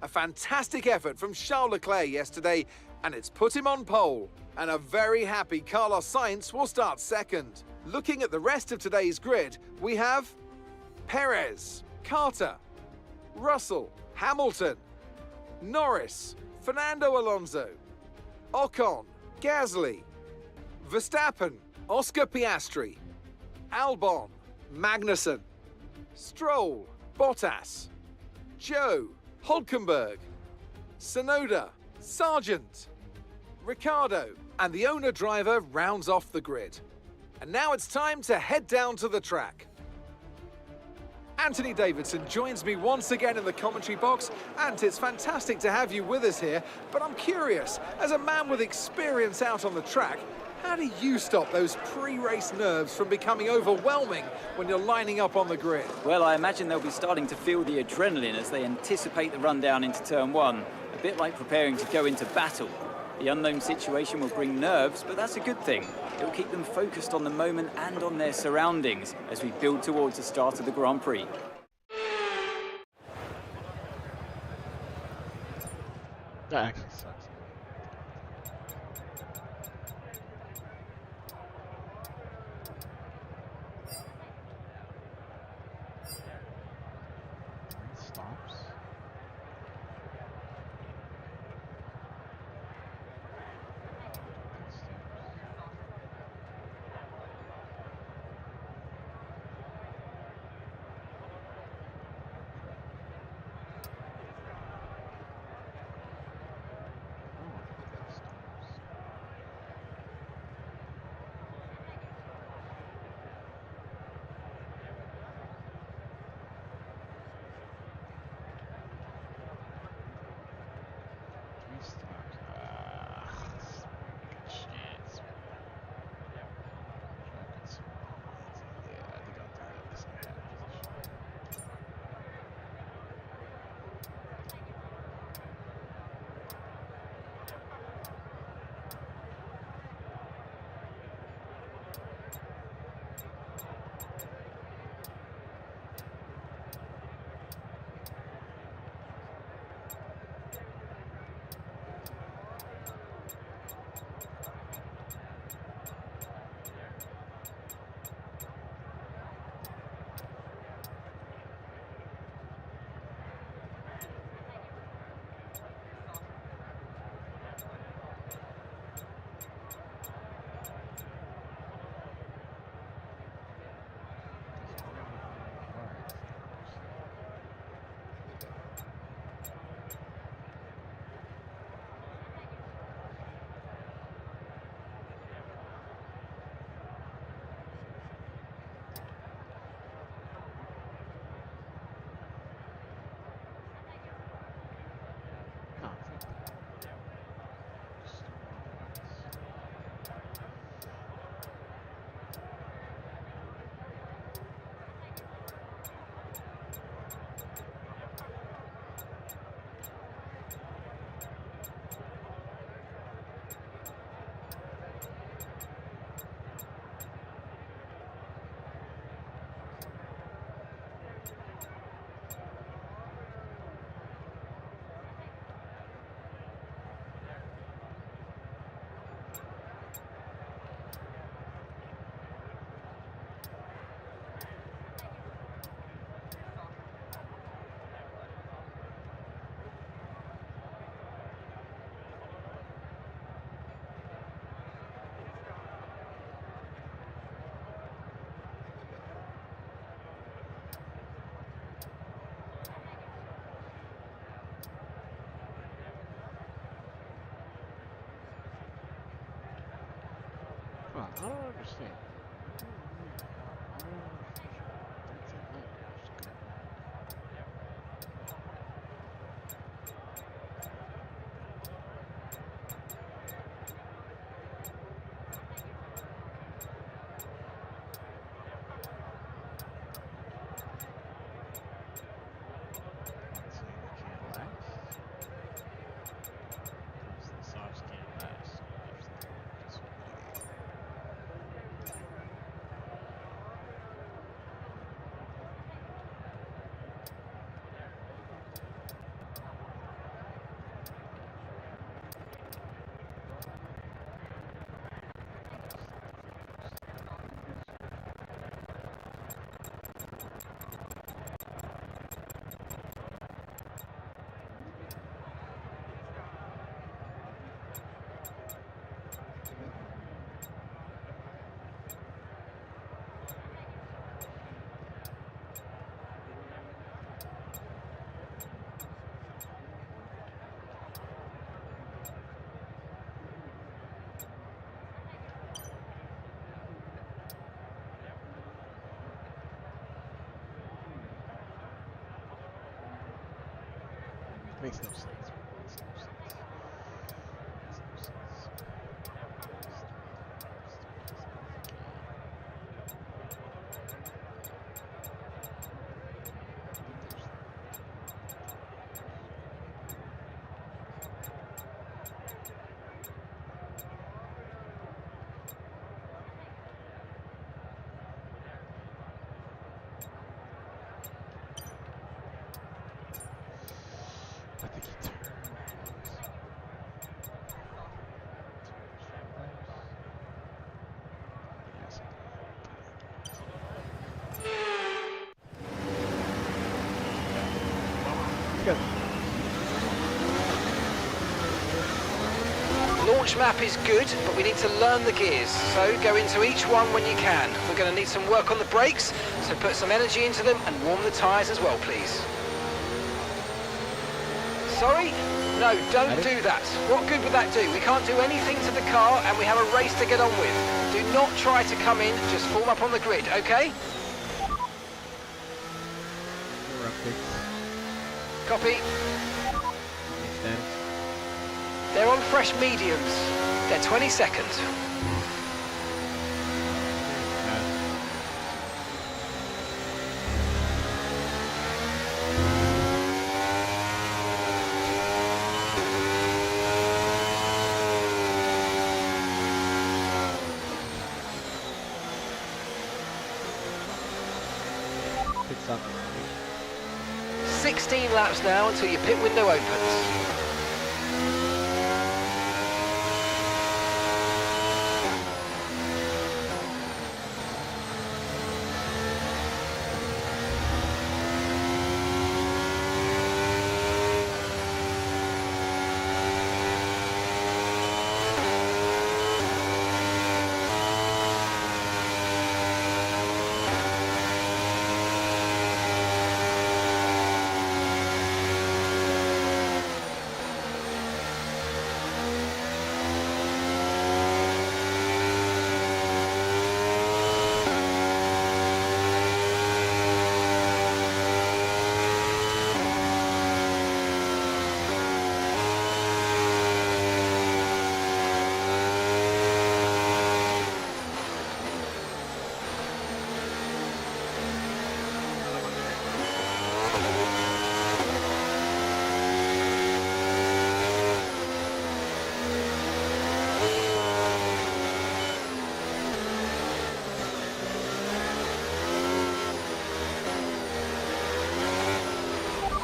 A fantastic effort from Charles Leclerc yesterday, and it's put him on pole. And a very happy Carlos Sainz will start second. Looking at the rest of today's grid, we have Perez, Carter, Russell, Hamilton, Norris, Fernando Alonso, Ocon, Gasly, Verstappen, Oscar Piastri, Albon, Magnussen, Stroll, Bottas, Joe, Hulkenberg, Tsunoda, Sargent, Ricciardo, and the owner driver rounds off the grid. And now it's time to head down to the track. Anthony Davidson joins me once again in the commentary box, and it's fantastic to have you with us here, but I'm curious, as a man with experience out on the track, how do you stop those pre-race nerves from becoming overwhelming when you're lining up on the grid? Well, I imagine they'll be starting to feel the adrenaline as they anticipate the run down into turn one, a bit like preparing to go into battle. The unknown situation will bring nerves, but that's a good thing. It'll keep them focused on the moment and on their surroundings as we build towards the start of the Grand Prix. That actually sucks. Stops. I don't understand. Makes no sense. Makes no sense. Makes no sense. I think he turns. Yes, good. Launch map is good, but we need to learn the gears, so go into each one when you can. We're going to need some work on the brakes, so put some energy into them and warm the tyres as well, please. Sorry? No, don't do that. What good would that do? We can't do anything to the car and we have a race to get on with. Do not try to come in, just form up on the grid, okay? We're updates. Copy. Status. They're on fresh mediums. They're 22nd. Pits up. 16 laps now until your pit window opens.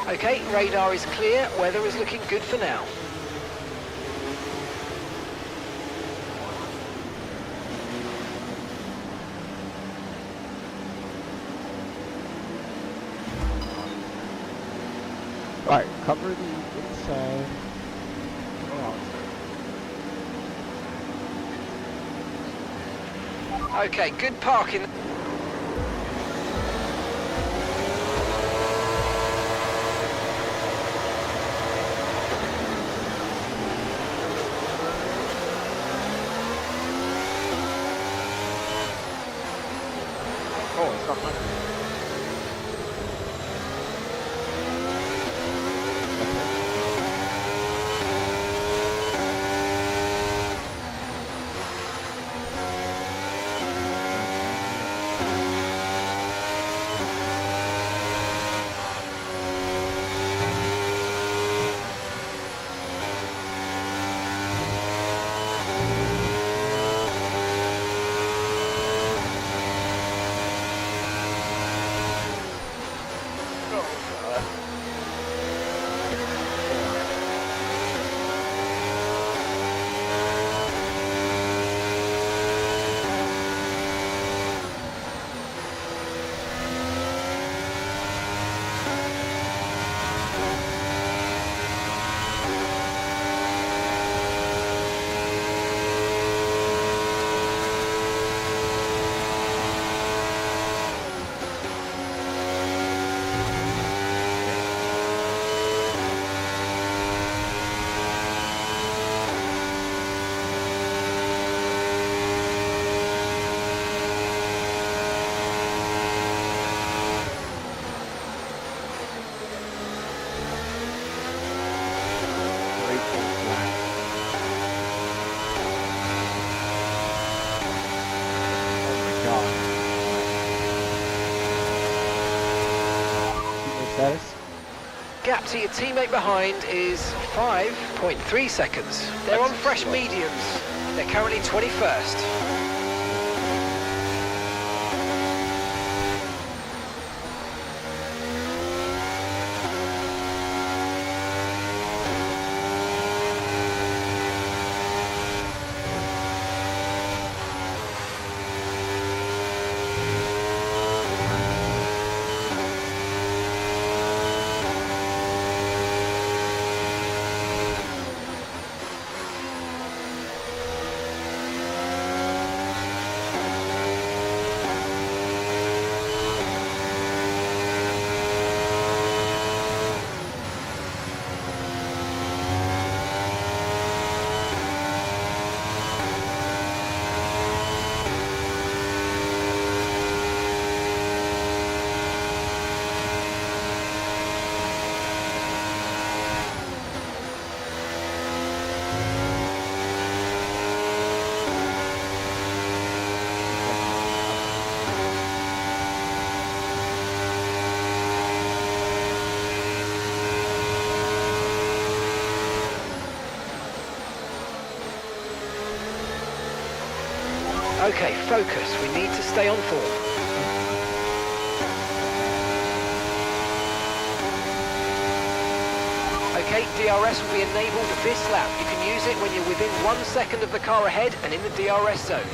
Okay, radar is clear, weather is looking good for now. Alright, cover the inside. Okay, good parking. Oh, it's not mine. gap to your teammate behind is 5.3 seconds. They're on fresh mediums. They're currently 21st. Okay, focus. We need to stay on form. Okay, DRS will be enabled this lap. You can use it when you're within 1 second of the car ahead and in the DRS zone.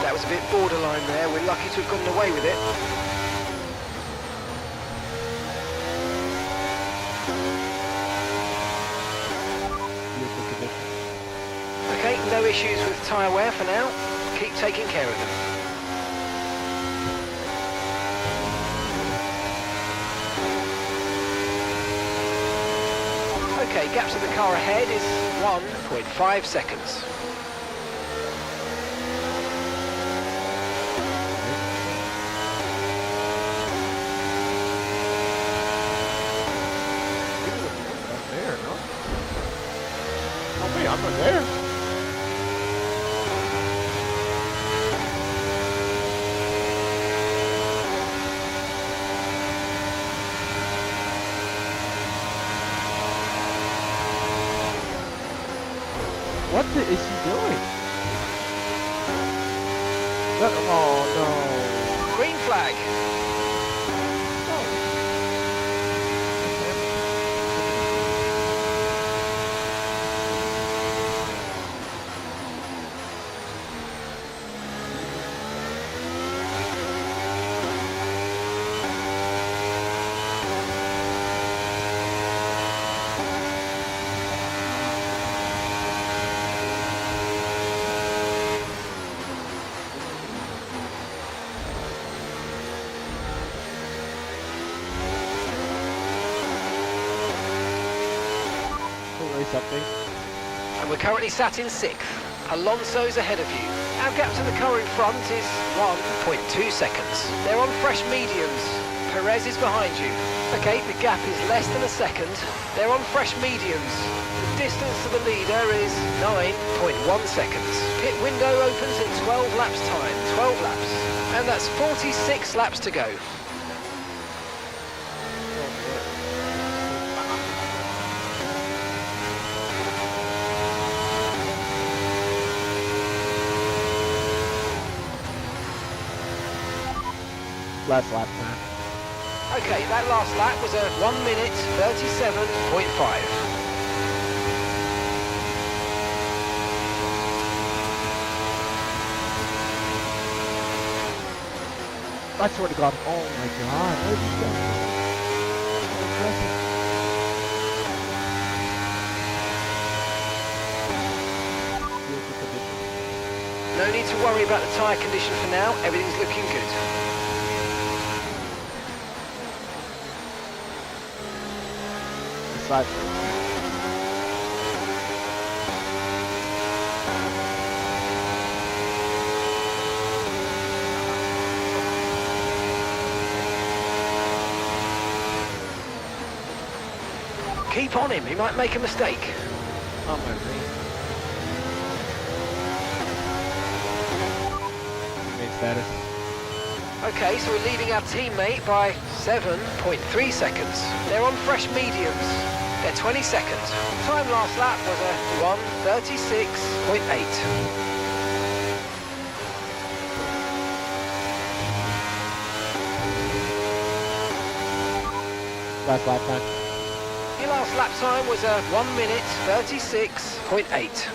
That was a bit borderline there. We're lucky to have gotten away with it. Okay, no issues with tyre wear for now. Keep taking care of them. Okay, gap to the car ahead is 1.5 seconds. I'm not there. What is he doing? Oh no. Green flag. Something. I'm and we're currently sat in 6th. Alonso's ahead of you. Our gap to the car in front is 1.2 seconds. They're on fresh mediums. Perez is behind you. Okay, the gap is less than a second. They're on fresh mediums. The distance to the leader is 9.1 seconds. Pit window opens in 12 laps time. 12 laps. And that's 46 laps to go. Last lap time. Okay, that last lap was a 1 minute 37.5. I swear to God. Oh my God. What is he doing? So aggressive. Beautiful condition. No need to worry about the tyre condition for now. Everything's looking good. Side. Keep on him, he might make a mistake. Oh my God. Teammate status. Okay, so we're leading our teammate by 7.3 seconds. They're on fresh mediums. They're 20 seconds. Time last lap was a 1:36.8. Last lap time. Your last lap time was a 1 minute 36.8.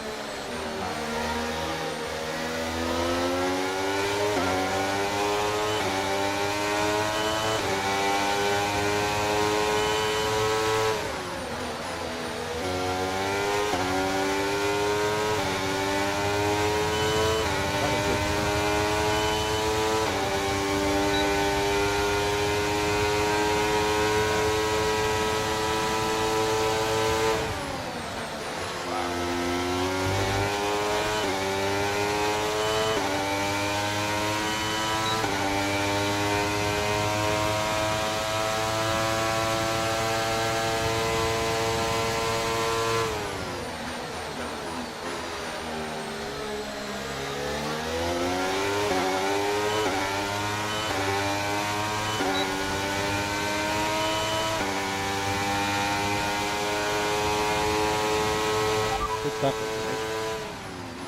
Good stuff.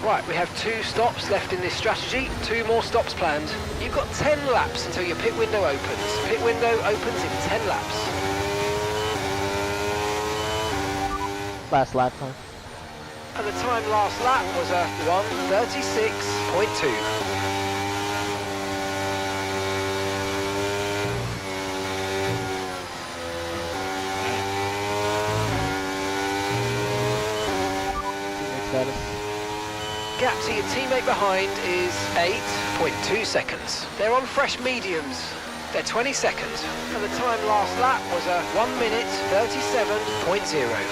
Right, we have 2 stops left in this strategy, 2 more stops planned. You've got 10 laps until your pit window opens. Pit window opens in 10 laps. Last lap time. And the time last lap was a 1:36.2. Teammate status. Gap to your teammate behind is 8.2 seconds. They're on fresh mediums. They're 20 seconds. And the time last lap was a 1 minute 37.0.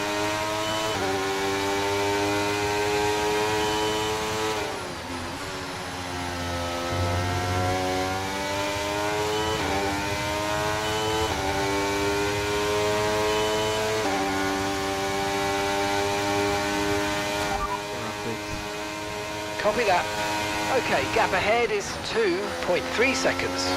Copy that. Okay, gap ahead is 2.3 seconds.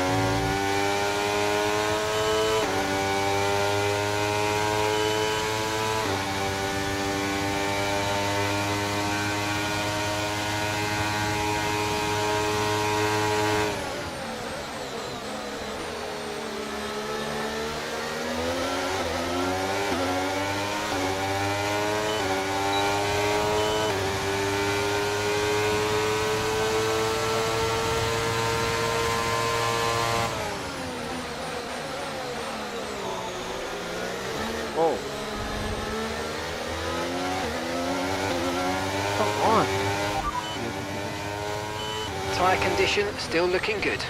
Whoa. Come on. Tyre condition still looking good.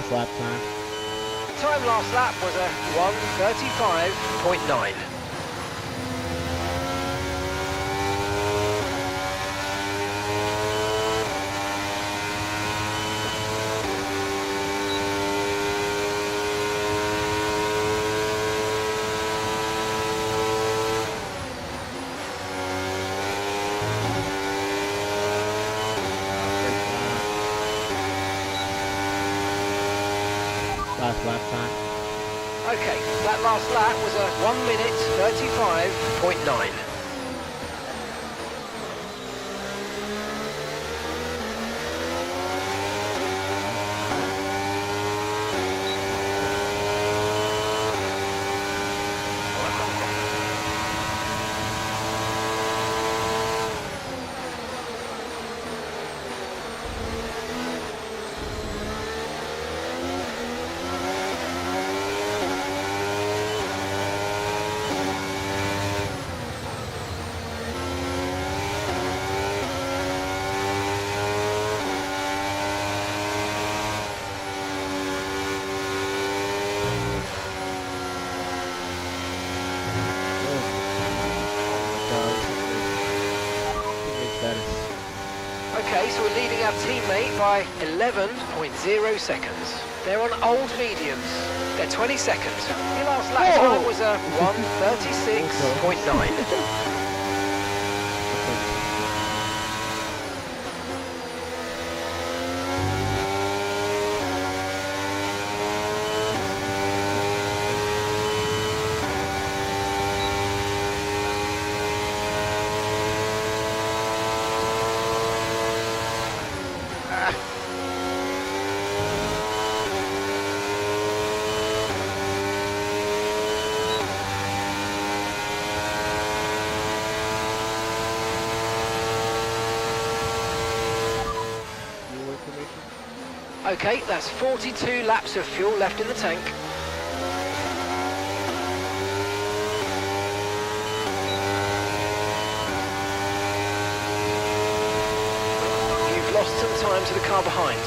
Last lap time. Time last lap was a 1:35.9. Last lap time. Okay, that last lap was a 1:35.9. Okay, so we're leading our teammate by 11.0 seconds. They're on old mediums. They're 20 seconds. Your last lap time was a 1:36.9. Okay, that's 42 laps of fuel left in the tank. You've lost some time to the car behind.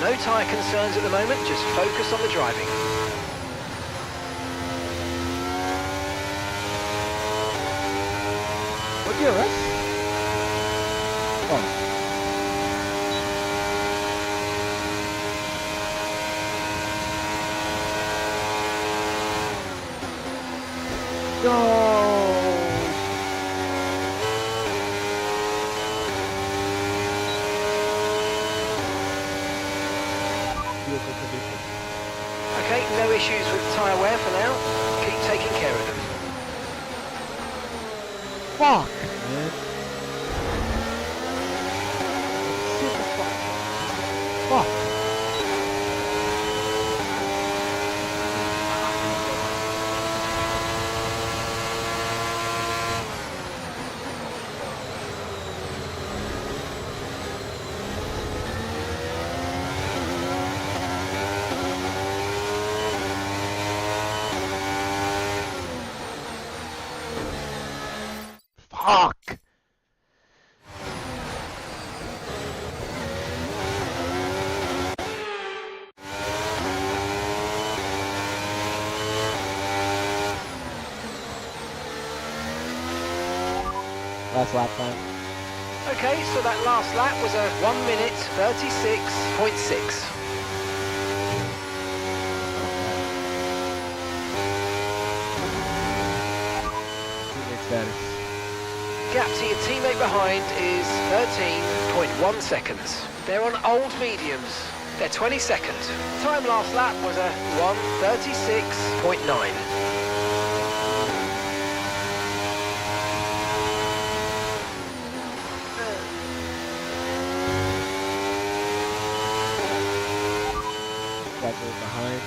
No tyre concerns at the moment, just focus on the driving. What'd you arrest? Oh. No! Okay, no issues with tyre wear for now. Keep taking care of them. Fuck, man. Fuck. Fuck! Last lap time. Okay, so that last lap was a 1:36.6. Teammate status. Gap to your teammate behind is 13.1 seconds. They're on old mediums. They're 22nd. Time last lap was a 1:36.9. Gasly behind.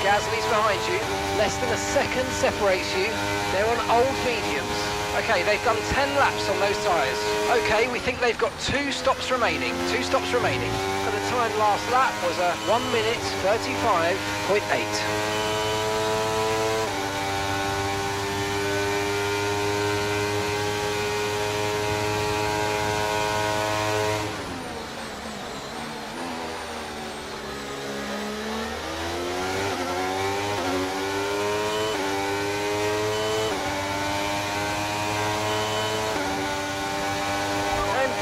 Gasly's behind you. Less than a second separates you. They're on old mediums. Okay, they've done 10 laps on those tyres. Okay, we think they've got 2 stops remaining. 2 stops remaining. And the time last lap was a 1:35.8.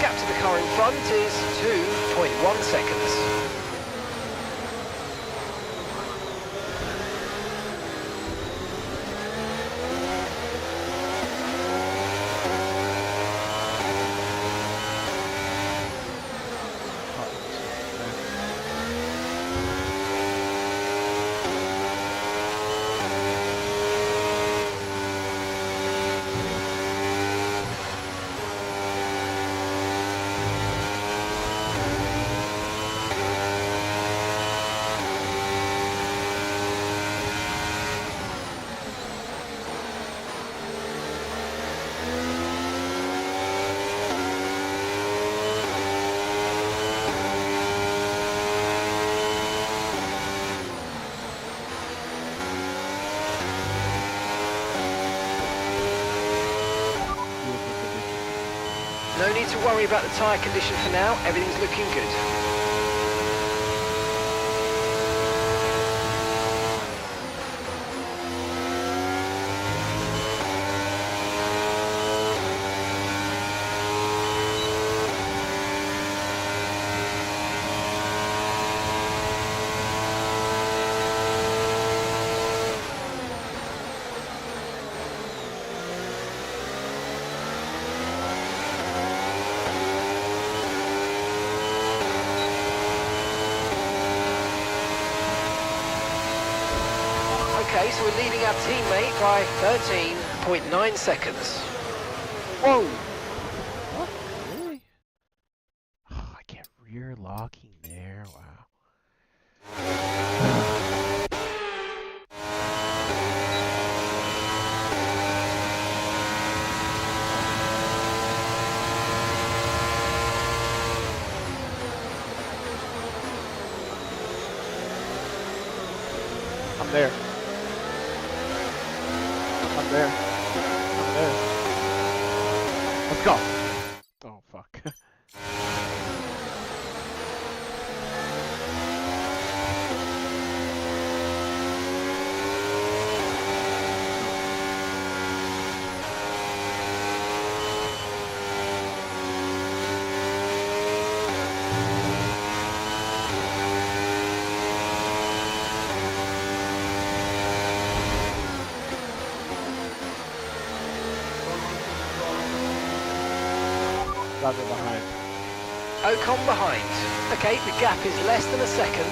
Gap to the car in front is 2.1 seconds. No need to worry about the tyre condition for now, everything's looking good. Okay, so we're leading our teammate by 13.9 seconds. Whoa! What? Really? Oh, I get rear locking there. Wow. I'm there. I'm there. I'm there. Let's go. Oh, fuck. Driver behind. Ocon behind. Okay, the gap is less than a second.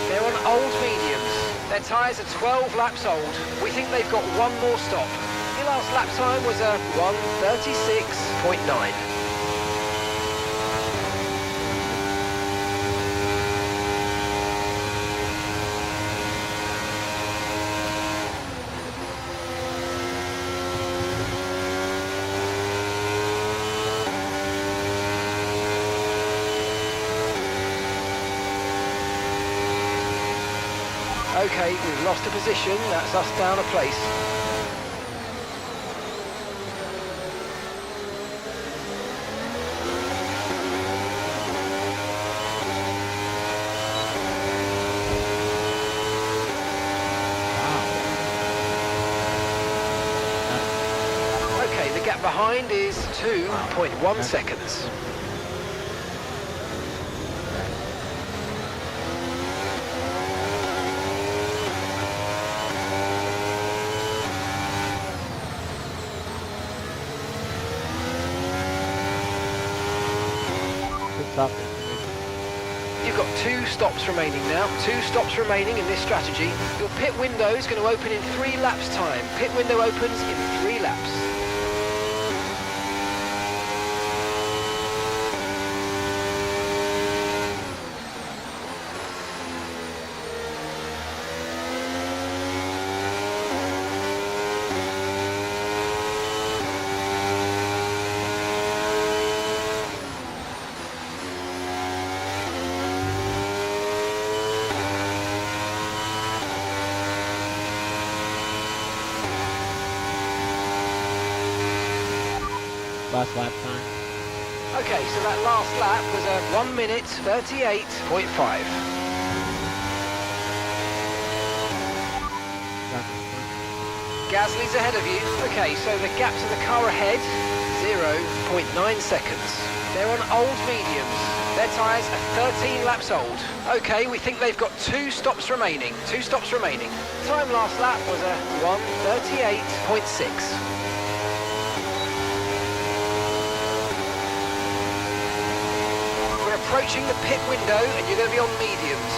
They're on old mediums. Their tyres are 12 laps old. We think they've got one more stop. Your last lap time was a 1:36.9. Okay, we've lost a position, that's us down a place. Okay, the gap behind is 2.1 seconds. You've got 2 stops remaining now. 2 stops remaining in this strategy. Your pit window is going to open in 3 laps time. Pit window opens in 3 laps. Last lap time. Okay, so that last lap was a 1 minute 38.5. Gasly's ahead of you. Okay, so the gap to the car ahead, 0.9 seconds. They're on old mediums. Their tyres are 13 laps old. Okay, we think they've got 2 stops remaining. 2 stops remaining. Time last lap was a 1:38.6. Approaching the pit window and you're going to be on mediums.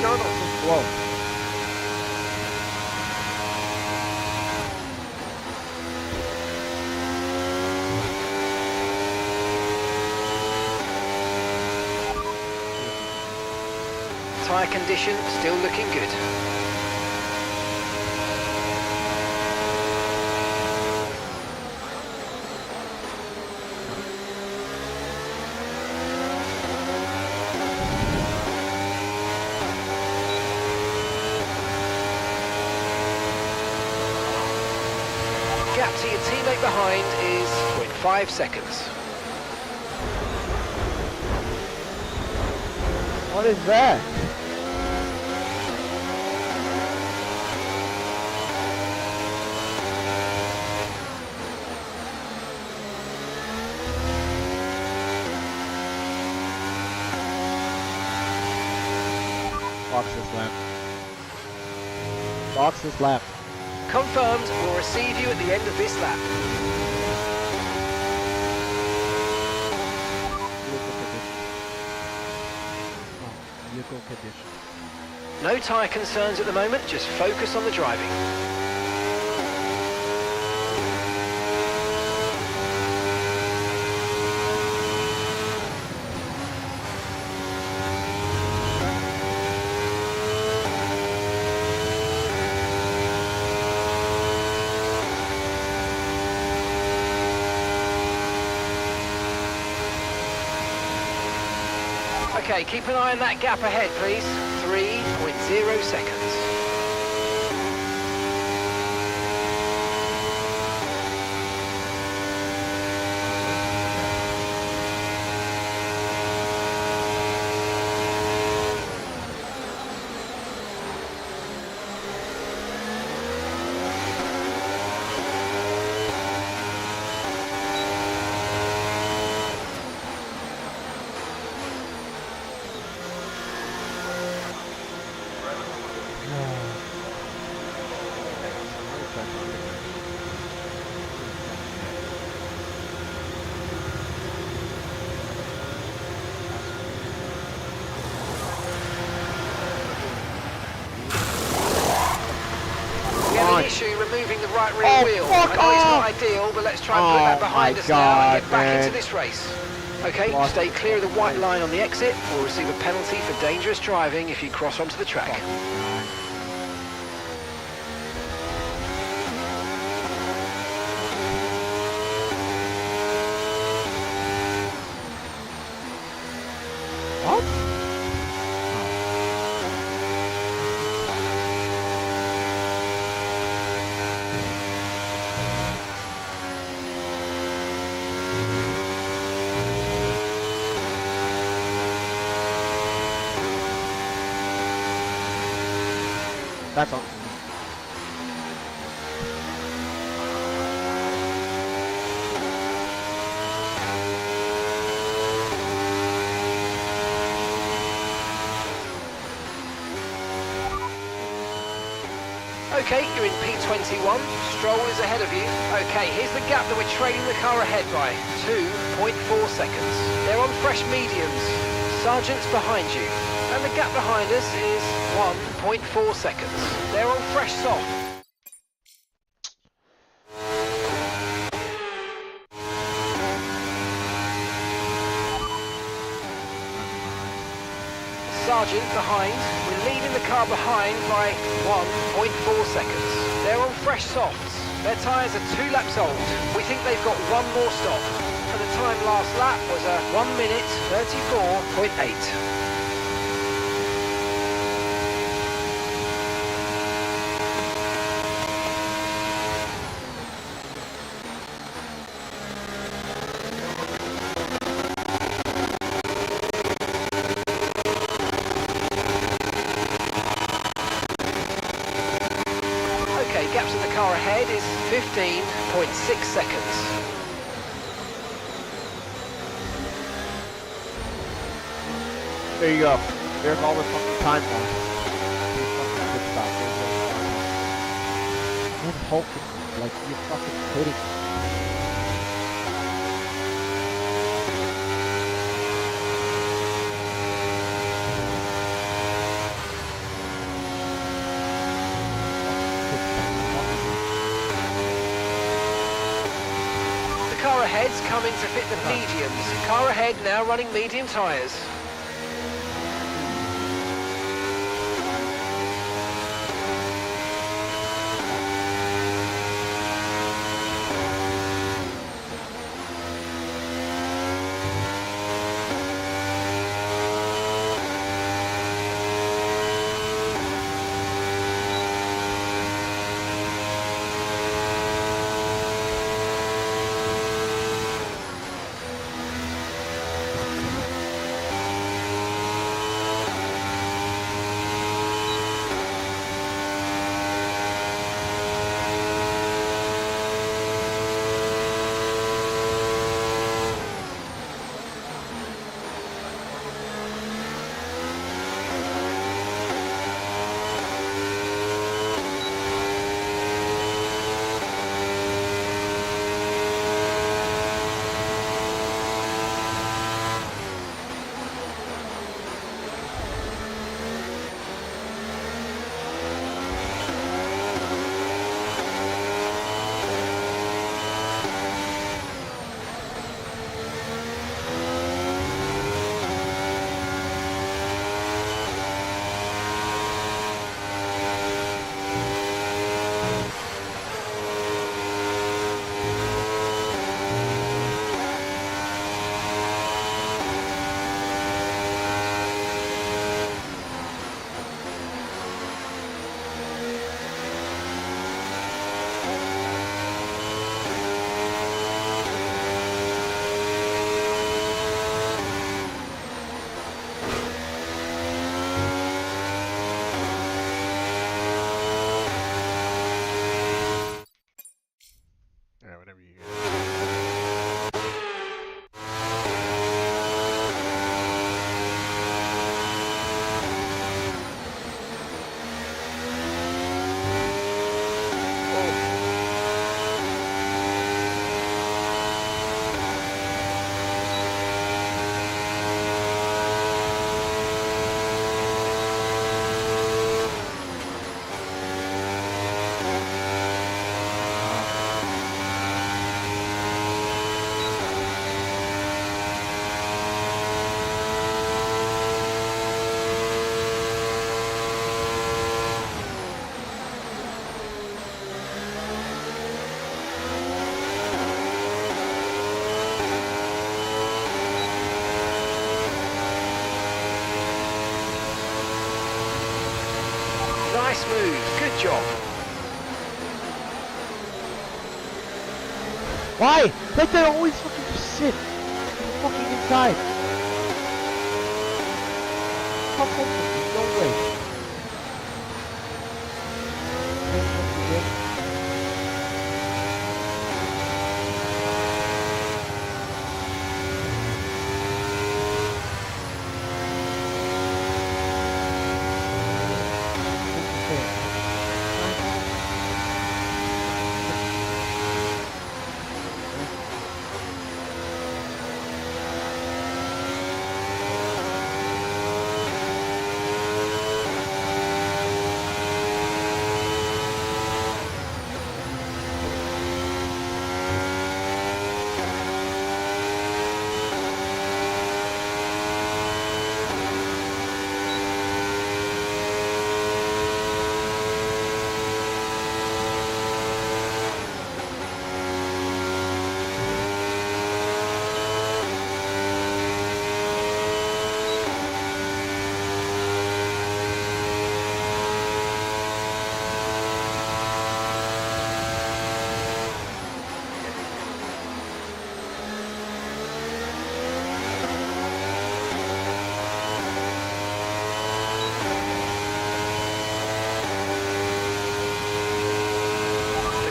You're not so slow. Tyre condition still looking good. Gap to your teammate behind is 0.5 seconds. What is that? Box is left. Box is left. Confirmed, we'll receive you at the end of this lap. Vehicle condition. No tyre concerns at the moment, just focus on the driving. Okay, keep an eye on that gap ahead, please. 3.0 seconds. Issue removing the right rear wheel. I know it's not ideal, but let's try and put that behind us now and get back into this race. Okay, Lost stay it. clear of the white line on the exit or receive a penalty for dangerous driving if you cross onto the track. What? That's all. Okay, you're in P21. Stroll is ahead of you. Okay, here's the gap that we're trailing the car ahead by. 2.4 seconds. They're on fresh mediums. Sargent's behind you. And the gap behind us is 1.4 seconds. They're on fresh soft. Sargent behind. We're leading the car behind by 1.4 seconds. They're on fresh softs. Their tyres are 2 laps old. We think they've got one more stop. And the time last lap was a 1 minute 34.8. Okay, gaps in the car ahead is 15.6 seconds. There you go. There's all the fucking time lost. There's fucking good stuff. And Hulk, like, you're fucking kidding me. The car ahead's coming to fit the mediums. Car ahead now running medium tyres. job. Why? Like they always fucking just sit fucking inside. Come home with me, no way.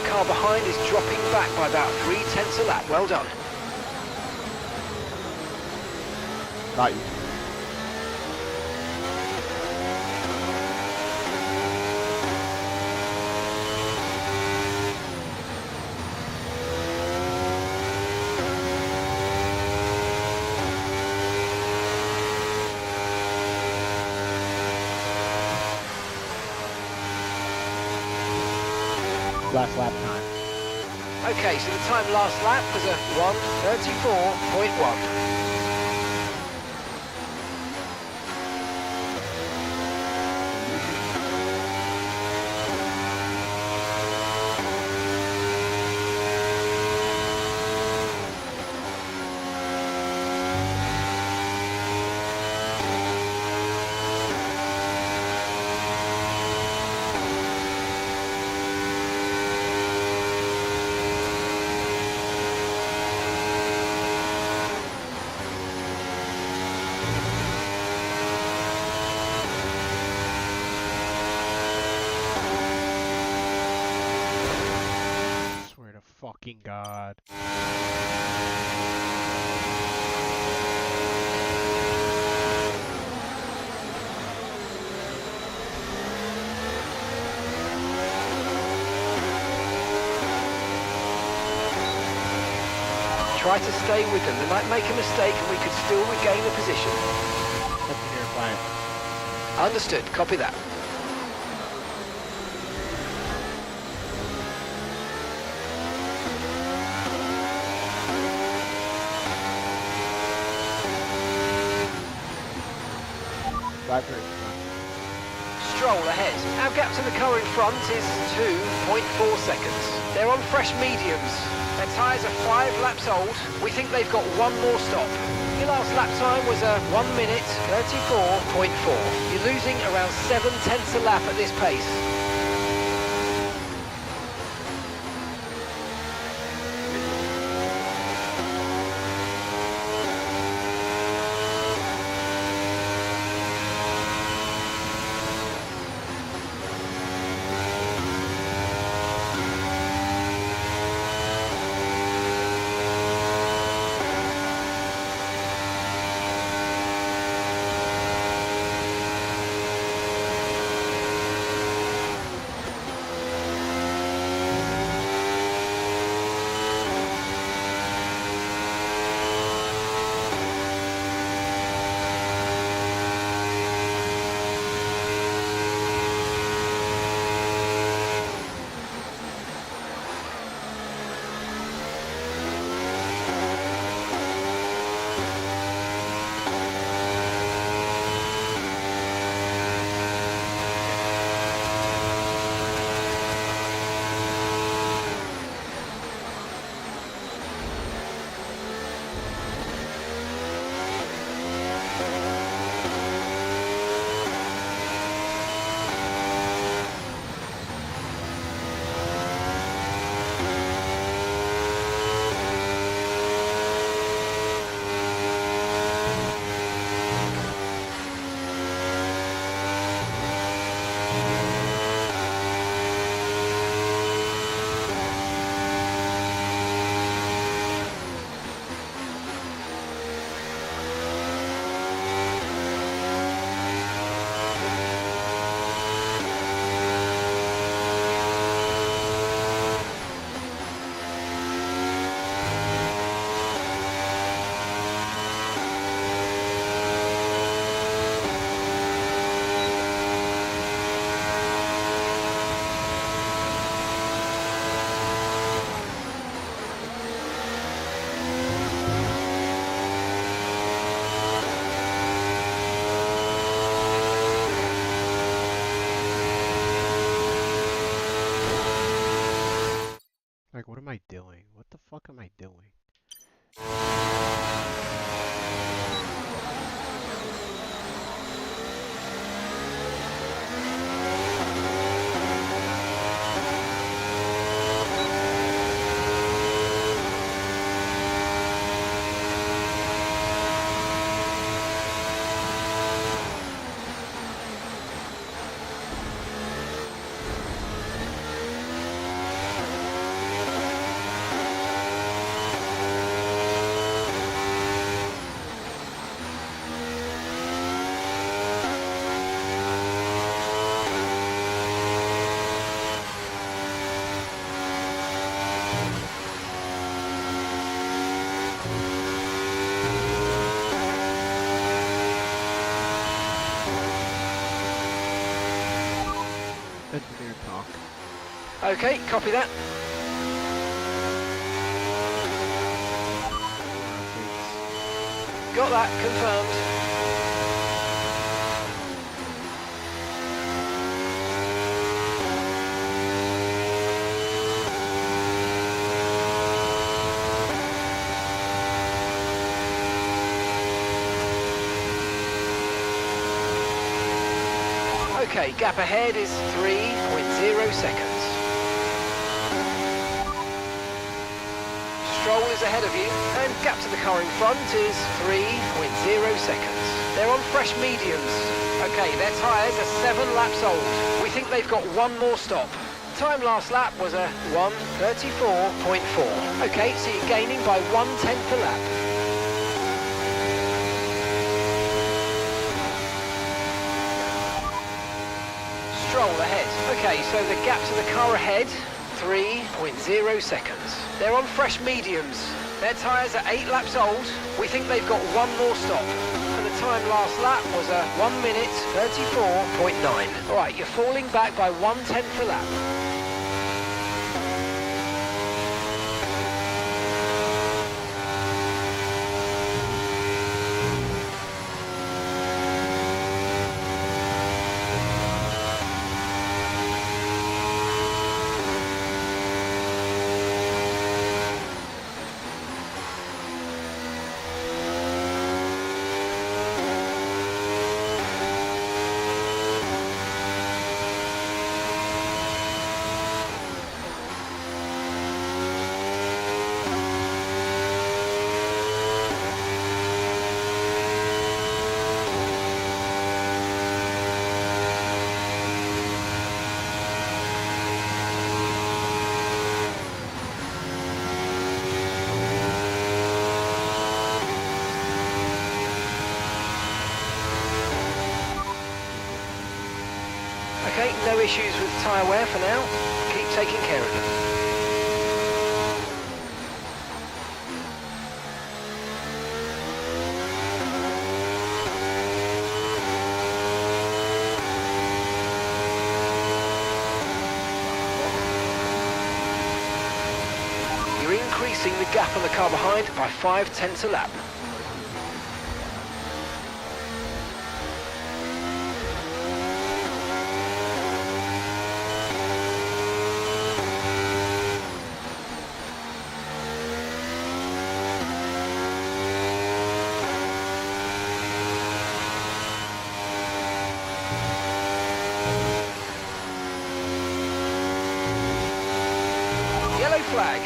Car behind is dropping back by about 0.3 a lap. Well done. Not you. Last lap time. Okay, so the time last lap was a 1:34.1. Swear to fucking God. Try to stay with them. They might make a mistake and we could still regain the position. Engineer fine. Understood. Copy that. Drive her. Stroll ahead. Our gap to the car in front is 2.4 seconds. They're on fresh mediums. Their tyres are 5 laps old. We think they've got one more stop. Your last lap time was a 1:34.4. You're losing around 0.7 a lap at this pace. Like, what am I doing? What the fuck am I doing? Engineer talk. Okay, copy that. Got that, confirmed. Okay, gap ahead is 3.0 seconds. Stroll is ahead of you, and gap to the car in front is 3.0 seconds. They're on fresh mediums. Okay, their tyres are 7 laps old. We think they've got one more stop. Time last lap was a 1:34.4. Okay, so you're gaining by 1/10 a lap. Stroll ahead. Okay, so the gap to the car ahead, 3.0 seconds. They're on fresh mediums. Their tyres are 8 laps old. We think they've got one more stop. And the time last lap was a 1:34.9. All right, you're falling back by 1/10 a lap. Okay, no issues with tyre wear for now. Keep taking care of them. You're increasing the gap on the car behind by 0.5 a lap. Yellow flag.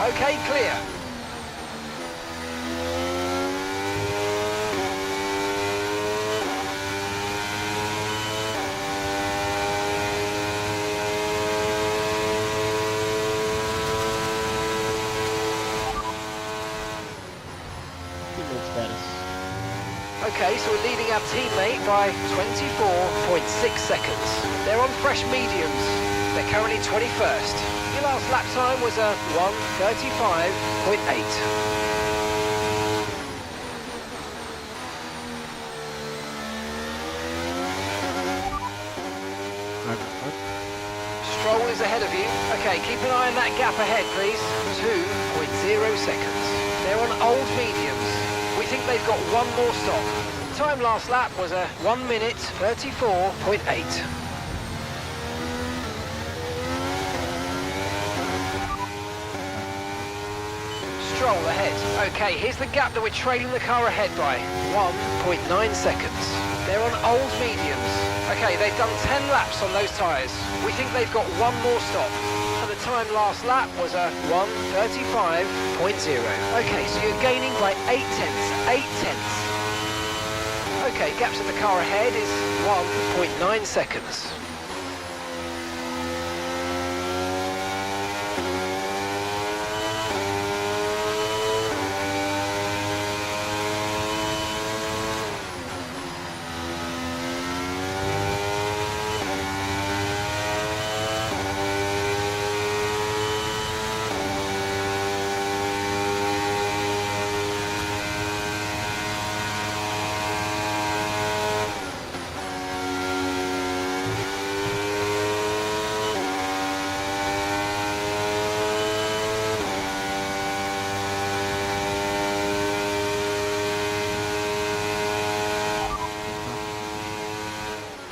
Okay, clear. Teammate status. Okay, so we're leading our teammate by 24.6 seconds. They're on fresh mediums. They're currently 21st. Your last lap time was a 1:35.8. Stroll is Alonso's ahead of you. Okay, keep an eye on that gap ahead, please. 2.0 seconds. They're on old mediums. We think they've got one more stop. Time last lap was a 1 minute 34.8. Stroll ahead. Okay, here's the gap that we're trailing the car ahead by. 1.9 seconds. They're on old mediums. Okay, they've done 10 laps on those tyres. We think they've got one more stop. And the time last lap was a 1:35.0. Okay, so you're gaining by 8 tenths. 8 tenths. Okay, gap to the car ahead is 1.9 seconds.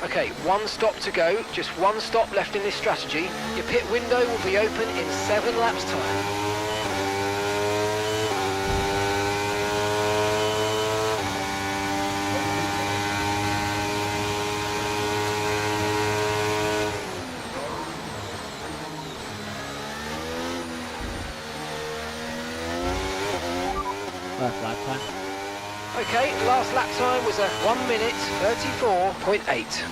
Okay, one stop to go, just one stop left in this strategy. Your pit window will be open in 7 laps' time. Last lap time. Okay, last lap time was a 1 minute 34.8.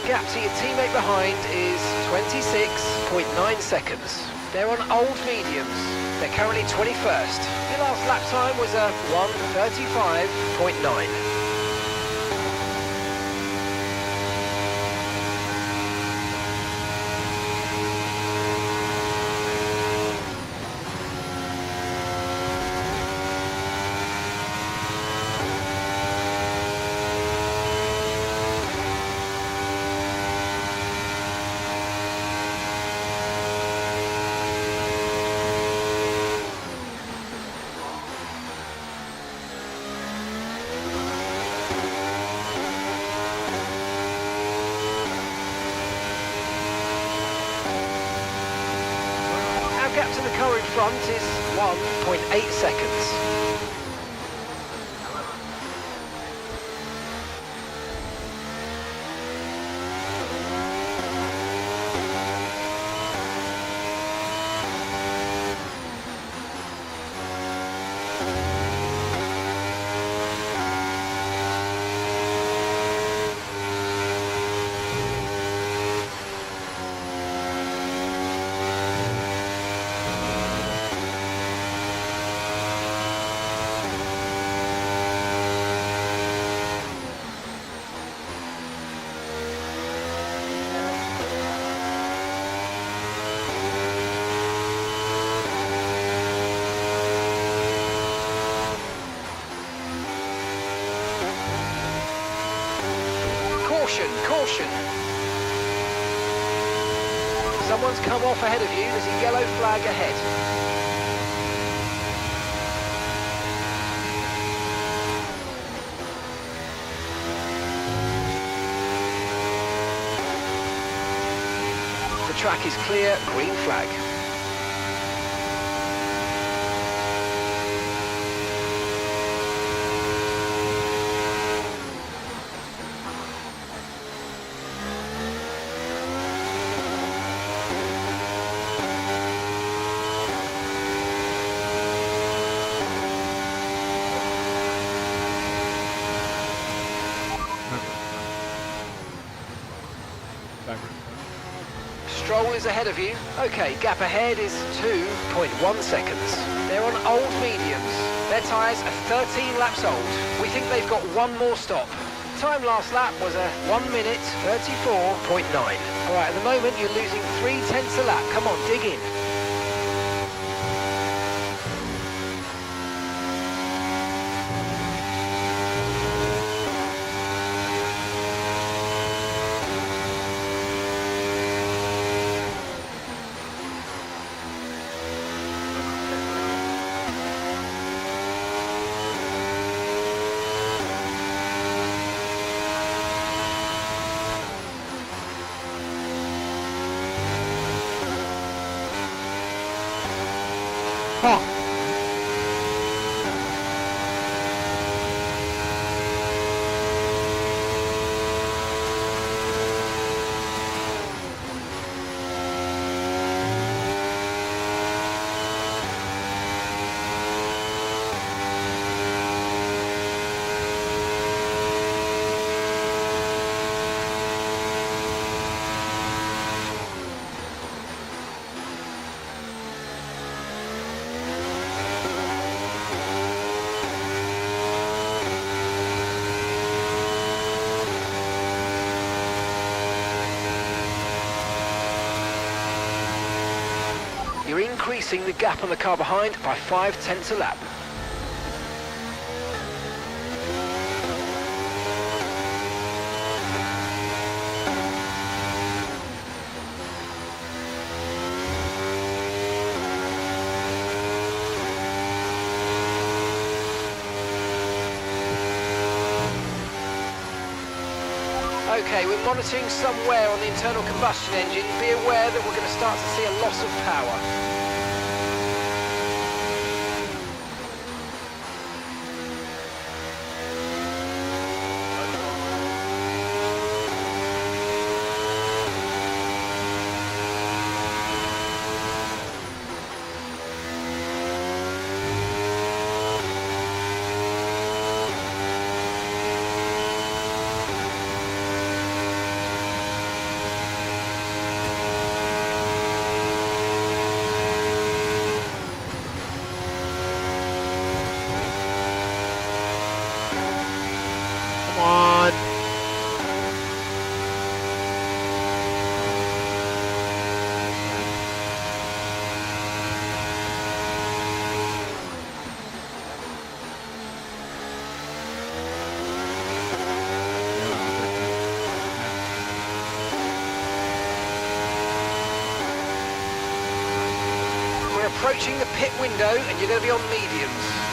Gap to your teammate behind is 26.9 seconds. They're on old mediums. They're currently 21st. Your last lap time was a 1:35.9. Gap to the car in front is 1.8 seconds. Caution! Someone's come off ahead of you. There's a yellow flag ahead. The track is clear, green flag. Stroll is ahead of you. Okay, gap ahead is 2.1 seconds. They're on old mediums. Their tyres are 13 laps old. We think they've got one more stop. Time last lap was a 1 minute 34.9. All right, at the moment you're losing 0.3 a lap. Come on, dig in. Fuck. You're increasing the gap on the car behind by 0.5 a lap. Okay, we're monitoring some wear on the internal combustion engine. Be aware that we're going to start to see a loss of power. Come on. We're approaching the pit window and you're going to be on mediums.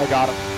I got him.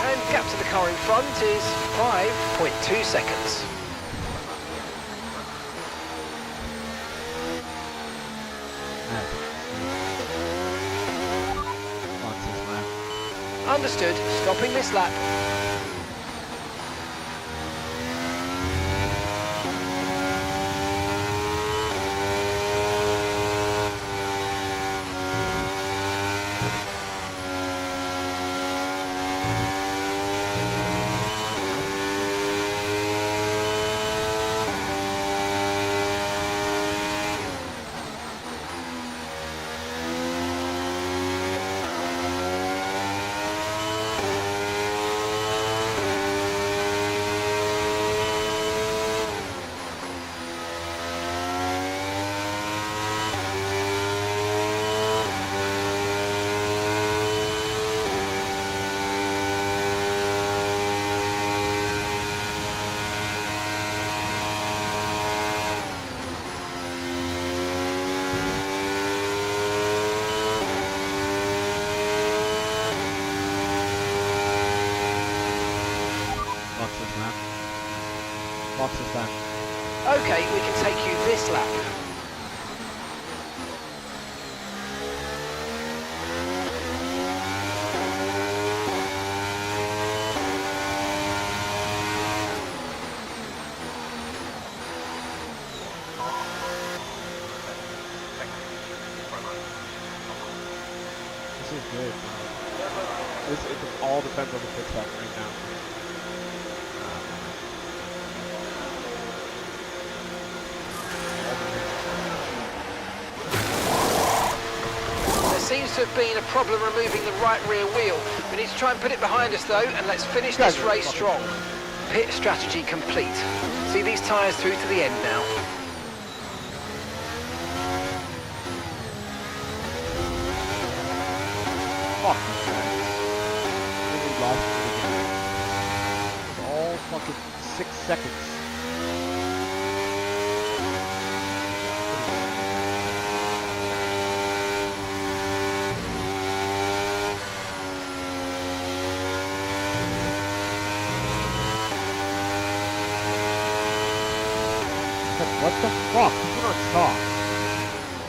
And gap to the car in front is 5.2 seconds. Understood. Stopping this lap. Fox is back. Okay, we can take you this lap. This is good. It all depends on the pit stop right now. There seems to have been a problem removing the right rear wheel. We need to try and put it behind us though, and let's finish this race strong. Pit strategy complete. See these tyres through to the end now. Fuck you guys. Really lost it again. It was all fucking 6 seconds. What the fuck? You went on soft.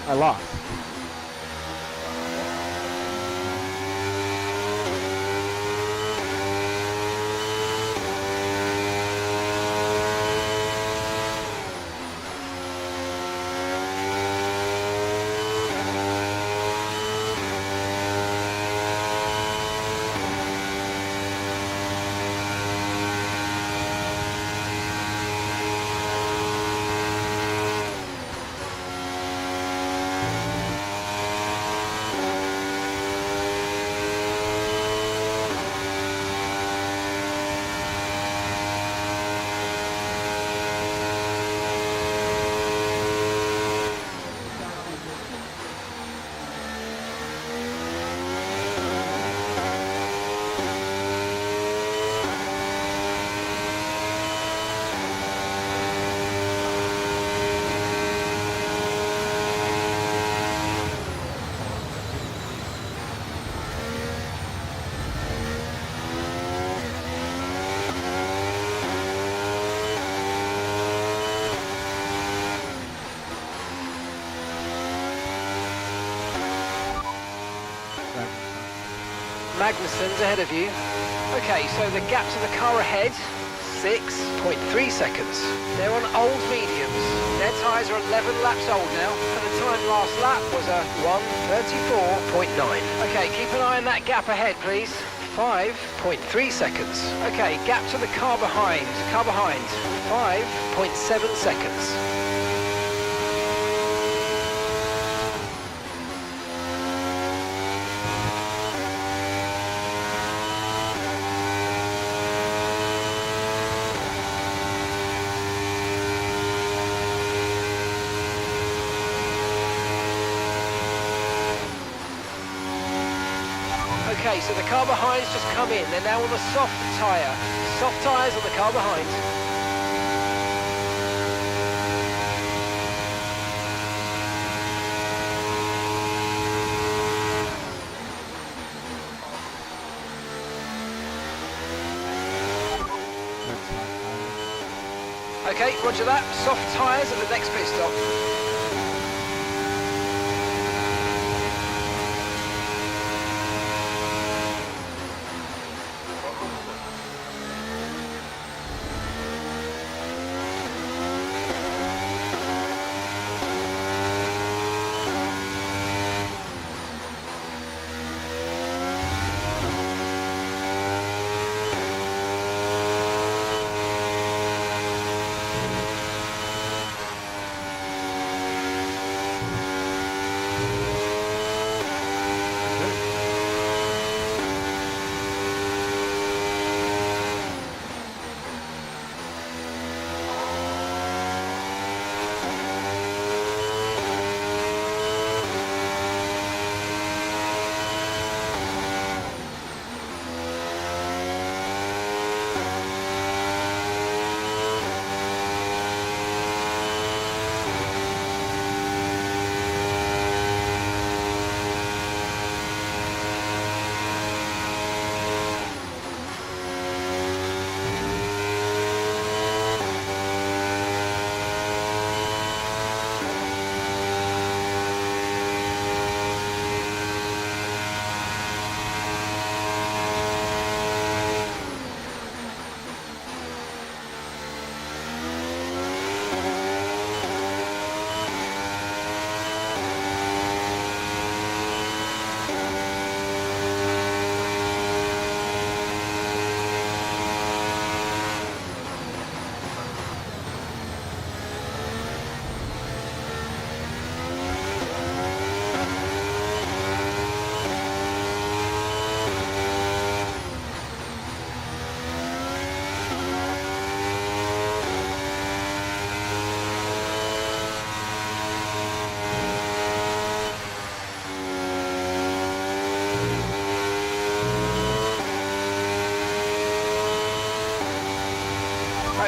I lost. Magnussen's ahead of you. Okay, so the gap to the car ahead, 6.3 seconds. They're on old mediums. Their tyres are 11 laps old now, and the time last lap was a 1:34.9. Okay, keep an eye on that gap ahead, please. 5.3 seconds. Okay, gap to the car behind. 5.7 seconds. Okay, so the car behind's just come in. They're now on the soft tyre. Soft tyres on the car behind. Okay, roger that. Soft tyres at the next pit stop.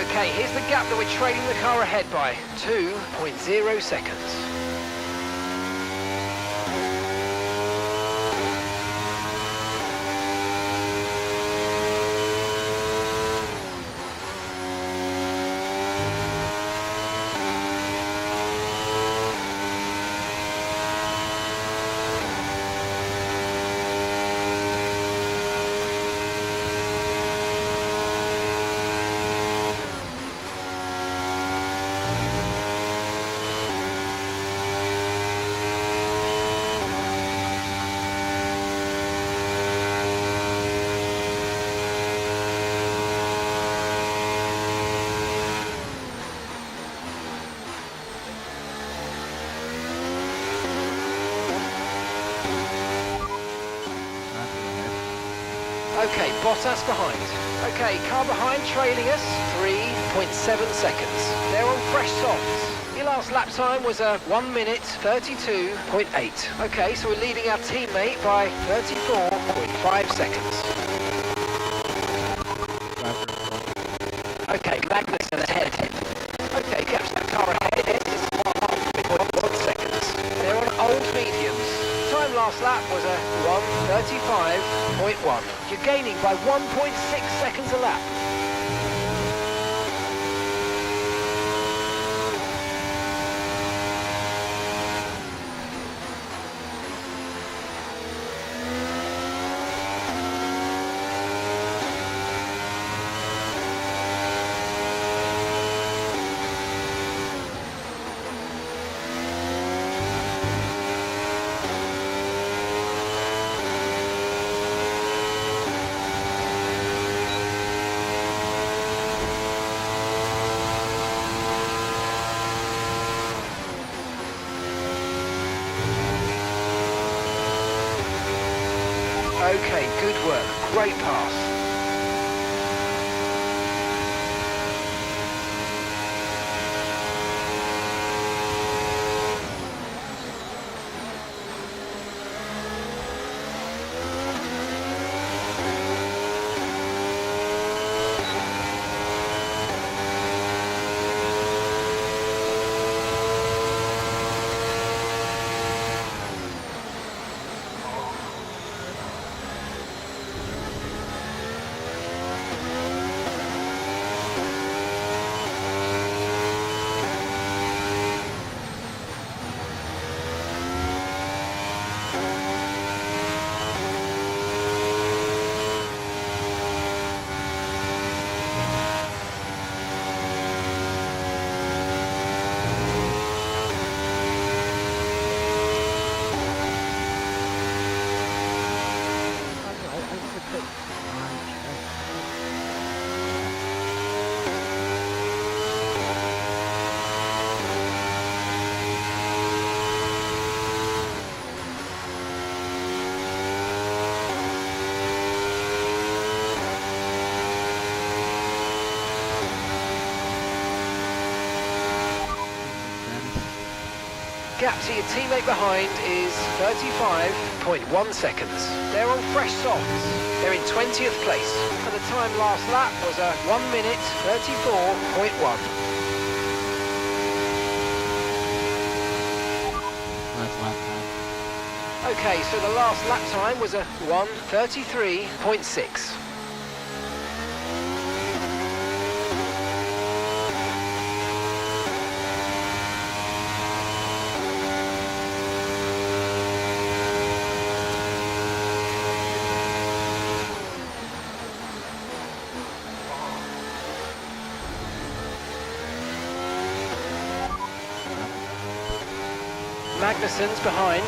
Okay, here's the gap that we're trailing the car ahead by. 2.0 seconds. Okay, Bottas behind. Okay, car behind trailing us, 3.7 seconds. They're on fresh softs. Your last lap time was a 1 minute 32.8. Okay, so we're leading our teammate by 34.5 seconds. Okay, Magnussen ahead. Okay, gap to the car ahead is 1.1 seconds. They're on old mediums. Time last lap was a 1:35.1. You're gaining by 1.6 seconds a lap. Okay, good work. Great pass. Gap to your teammate behind is 35.1 seconds. They're on fresh softs. They're in 20th place. And the time last lap was a 1 minute 34.1. Okay, so the last lap time was a 1:33.6. Magnussen's behind.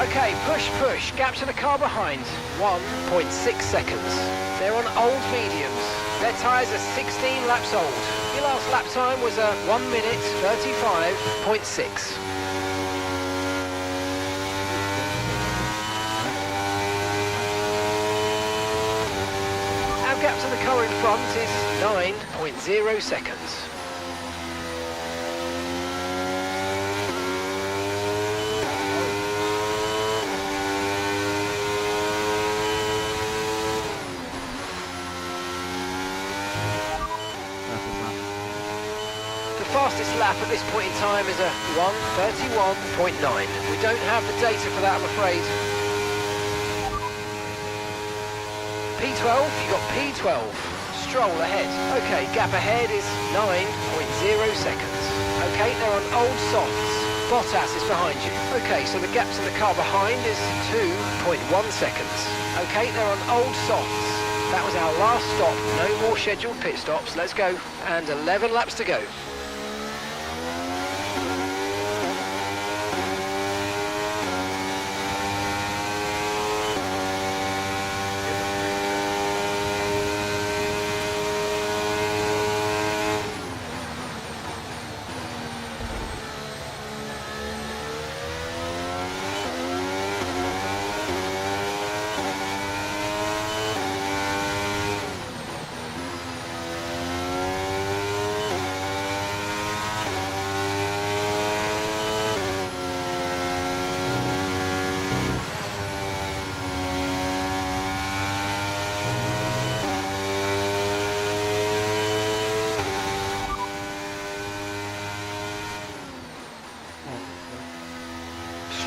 Okay, push, gap to the car behind. 1.6 seconds. They're on old mediums. Their tyres are 16 laps old. Your last lap time was a 1 minute 35.6. Our gap to the car in front is 9.0 seconds. fastest lap at this point in time is a 1:31.9. We don't have the data for that, I'm afraid. P12, you got P12. Stroll ahead. Okay, gap ahead is 9.0 seconds. Okay, they're on old softs. Bottas is behind you. Okay, so the gap to the car behind is 2.1 seconds. Okay, they're on old softs. That was our last stop. No more scheduled pit stops. Let's go. And 11 laps to go.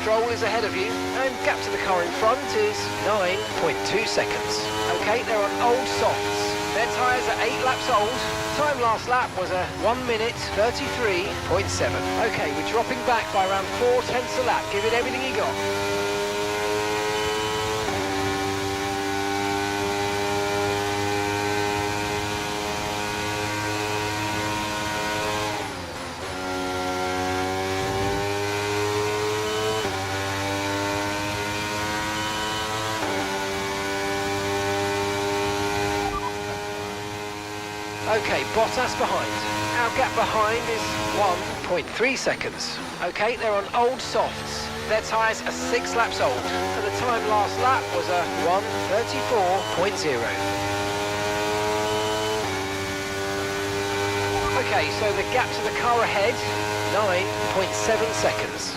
Stroll is ahead of you, and gap to the car in front is 9.2 seconds. Okay, they're on old softs. Their tyres are 8 laps old. Time last lap was a 1:33.7. Okay, we're dropping back by around 4/10 a lap. Give it everything you got. Okay, Bottas behind. Our gap behind is 1.3 seconds. Okay, they're on old softs. Their tyres are 6 laps old. And the time last lap was a 1:34.0. Okay, so the gap to the car ahead, 9.7 seconds.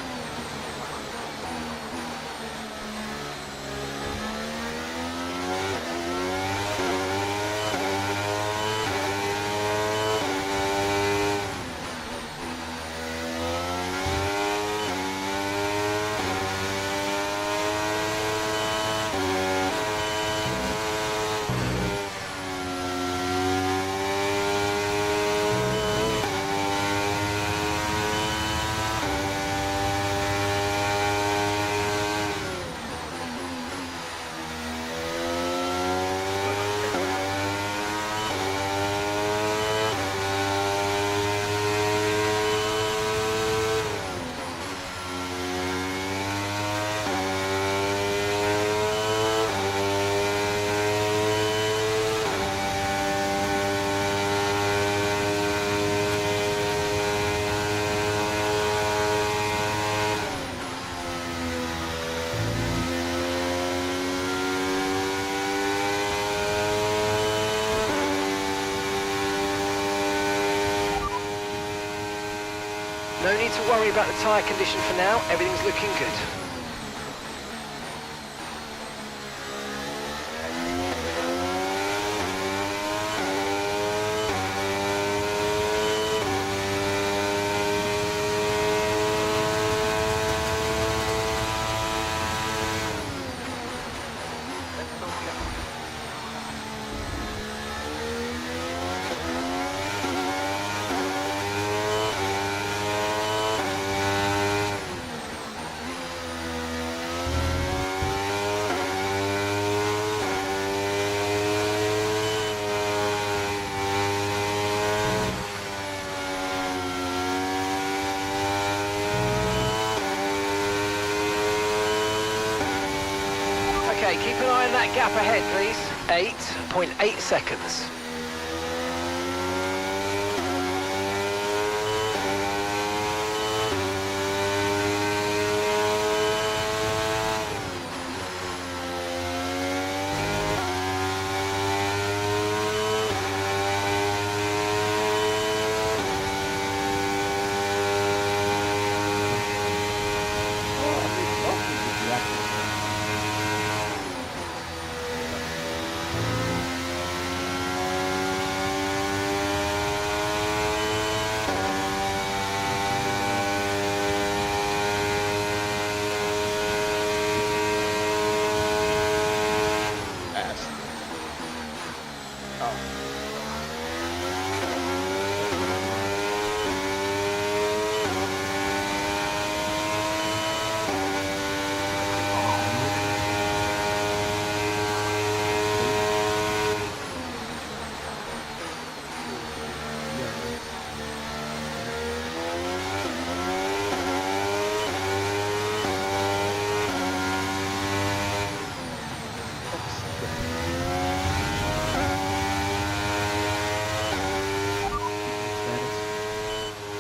No need to worry about the tyre condition for now, everything's looking good. Okay, keep an eye on that gap ahead, please. 8.8 seconds.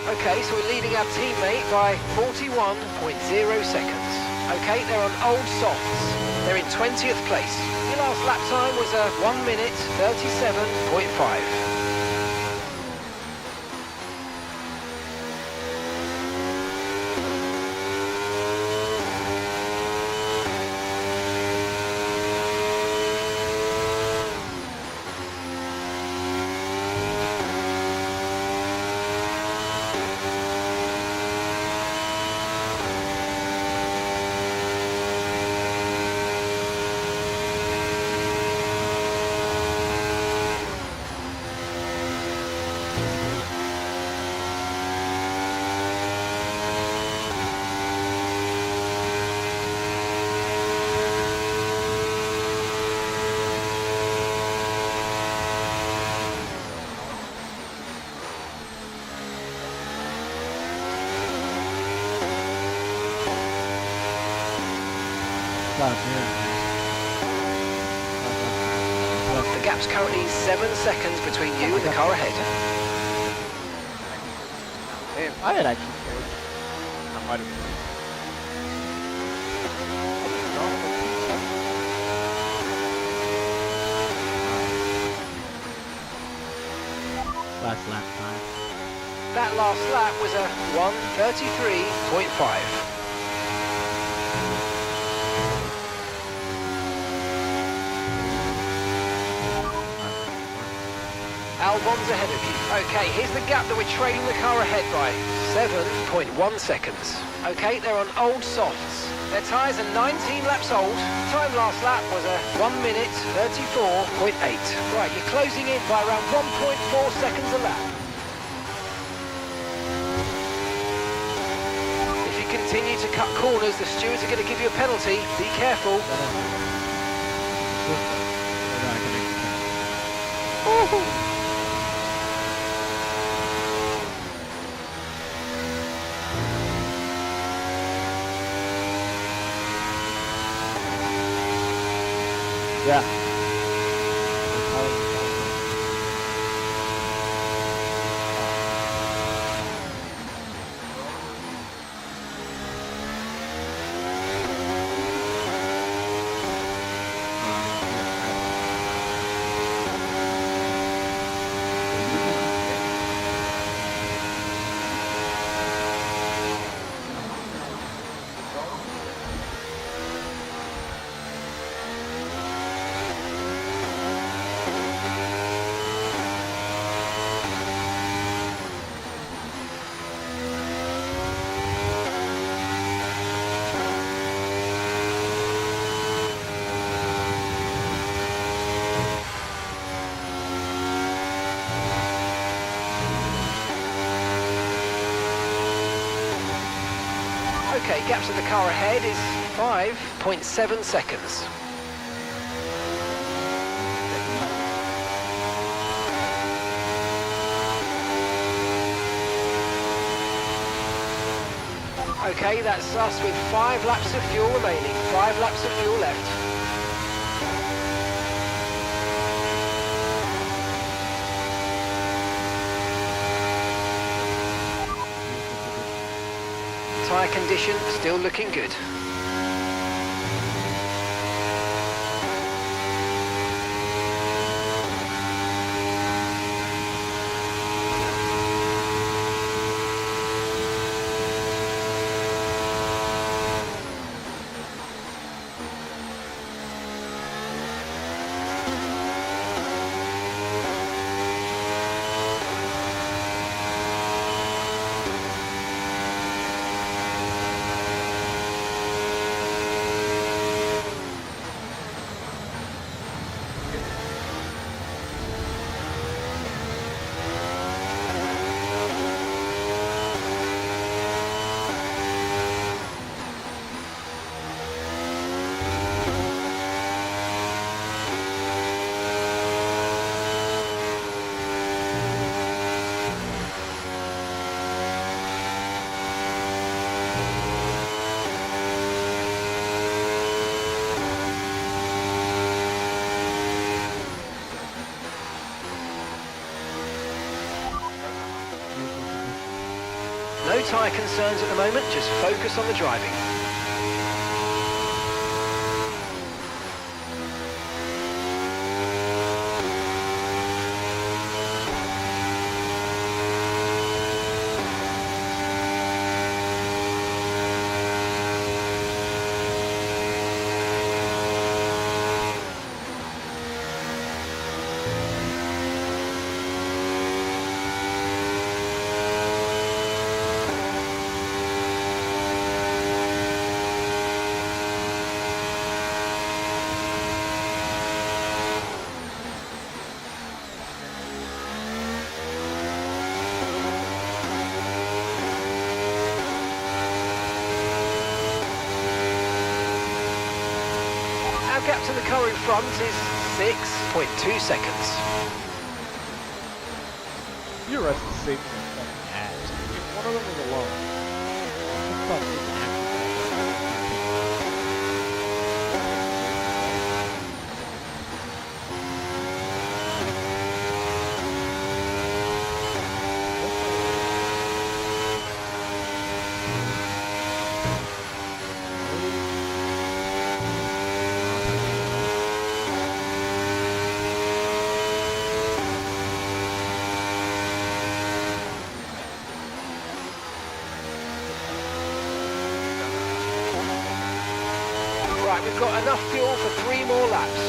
Okay, so we're leading our teammate by 41.0 seconds. Okay, they're on old softs. They're in 20th place. Your last lap time was a 1 minute 37.5. The gap's currently 7 seconds between you and the car ahead. I had actually scored. I might have. Last lap time. That last lap was a 1:33.5. Albon's ahead of you. Okay, here's the gap that we're trailing the car ahead by. 7.1 seconds. Okay, they're on old softs. Their tyres are 19 laps old. Time last lap was a 1 minute 34.8. Right, you're closing in by around 1.4 seconds a lap. If you continue to cut corners, the stewards are going to give you a penalty. Be careful. Yeah. Okay, gap to the car ahead is 5.7 seconds. Okay, that's us with 5 laps of fuel remaining, 5 laps of fuel left. Tyre condition still looking good. tyre concerns at the moment, just focus on the driving. Our gap to the car in front is 6.2 seconds. Your rest of the safety are fucking ass. If one of them was alone, the fuck is actually Right, we've got enough fuel for 3 more laps.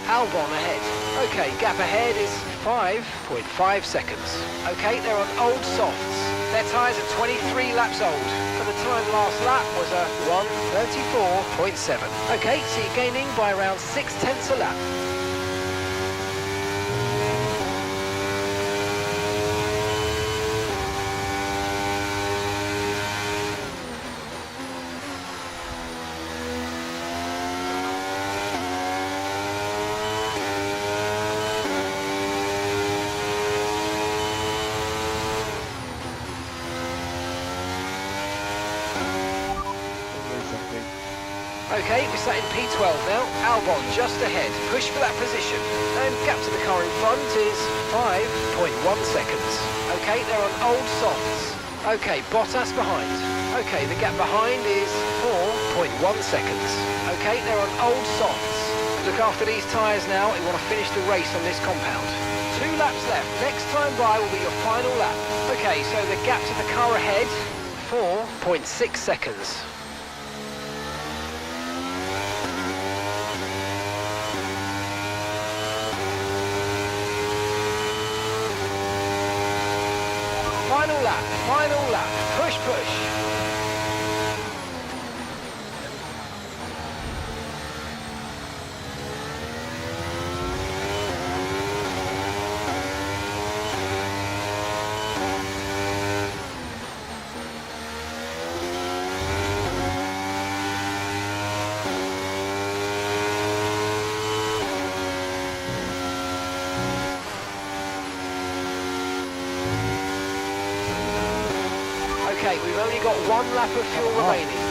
Albon ahead. Okay, gap ahead is 5.5 seconds. Okay, they're on old softs. Their tyres are 23 laps old. For the time last lap was a 1:34.7. Okay, so you're gaining by around 0.6 a lap. Okay, we're sat in P12 now. Albon just ahead. Push for that position. And gap to the car in front is 5.1 seconds. Okay, they're on old softs. Okay, Bottas behind. Okay, the gap behind is 4.1 seconds. Okay, they're on old softs. Look after these tyres now. We want to finish the race on this compound. 2 laps left. Next time by will be your final lap. Okay, so the gap to the car ahead, 4.6 seconds. Final lap, push, push. Okay, we've only got 1 lap of fuel remaining.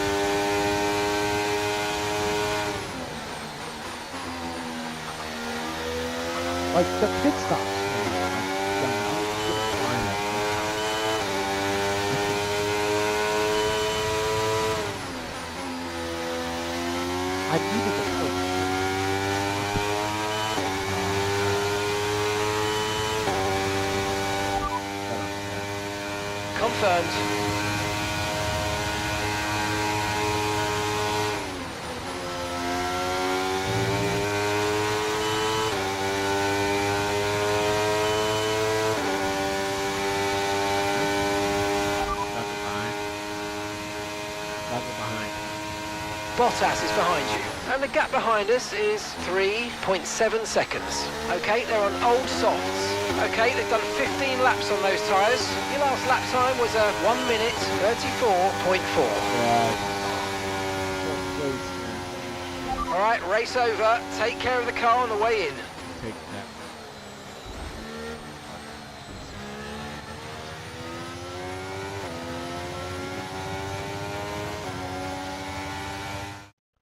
like the pit stops. I needed the push. confirmed. Bottas is behind you, and the gap behind us is 3.7 seconds. Okay, they're on old softs. Okay, they've done 15 laps on those tyres. Your last lap time was a 1 minute 34.4. All right, race over. Take care of the car on the way in. Take that.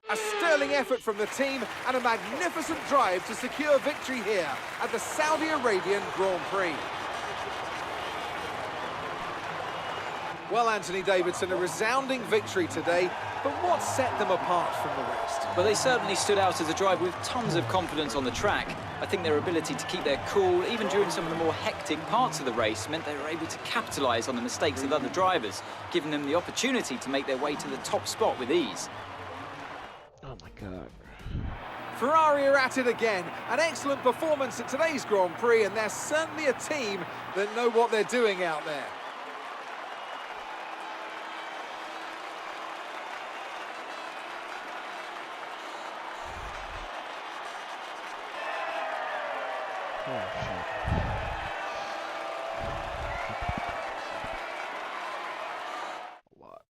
A sterling effort from the team and a magnificent drive to secure victory here at the Saudi Arabian Grand Prix. Well, Anthony Davidson, a resounding victory today, but what set them apart from the rest? Well, they certainly stood out as a driver with tons of confidence on the track. I think their ability to keep their cool, even during some of the more hectic parts of the race, meant they were able to capitalise on the mistakes of other drivers, giving them the opportunity to make their way to the top spot with ease. Oh my God. Ferrari are at it again. An excellent performance at today's Grand Prix, and they're certainly a team that know what they're doing out there. Oh shit. A lot.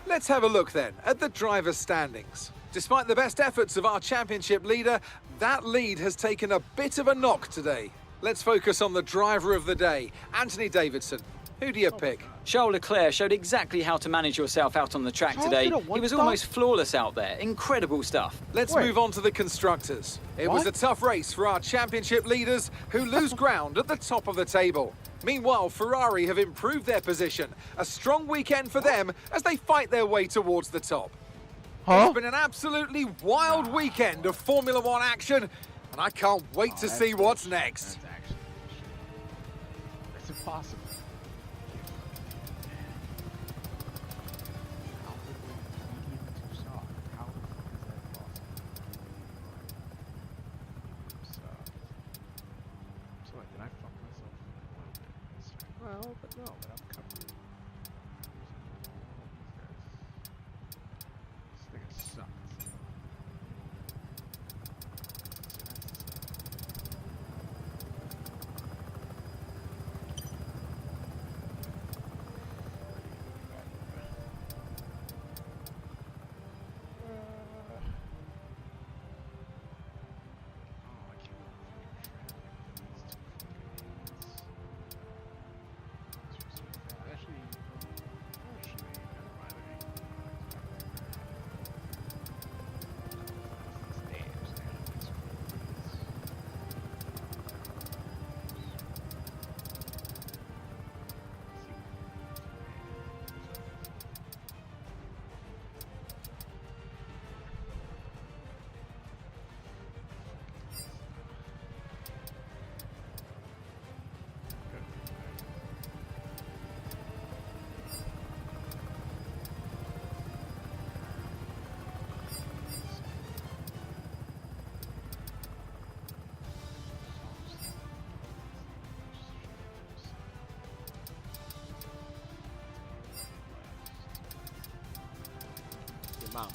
Let's have a look then at the driver's standings. Despite the best efforts of our championship leader, that lead has taken a bit of a knock today. Let's focus on the driver of the day, Anthony Davidson. Who do you pick? Charles Leclerc showed exactly how to manage yourself out on the track Charles today. did a He was one-stop? almost flawless out there. Incredible stuff. Let's Wait. move on to the constructors. It was What? a tough race for our championship leaders who lose ground at the top of the table. Meanwhile, Ferrari have improved their position. A strong weekend for them as they fight their way towards the top. Huh? It's been an absolutely wild weekend of Formula One action, and I can't wait to see what's next. That's actually it's impossible. How could we medium to soft? How the fuck is that possible? So what, did I fuck myself? Well, but no, but I'm covering. This thing sucks. Mom.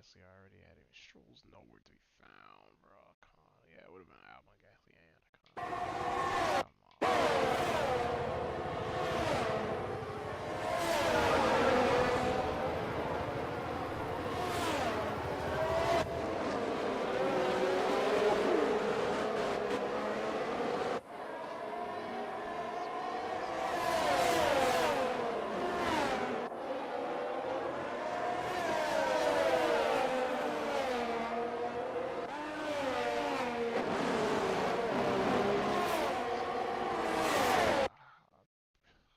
Gasly already had him. Stroll's nowhere to be found, bro. Come on. Yeah, it would have been Albon, Gasly, and Ocon. Come on.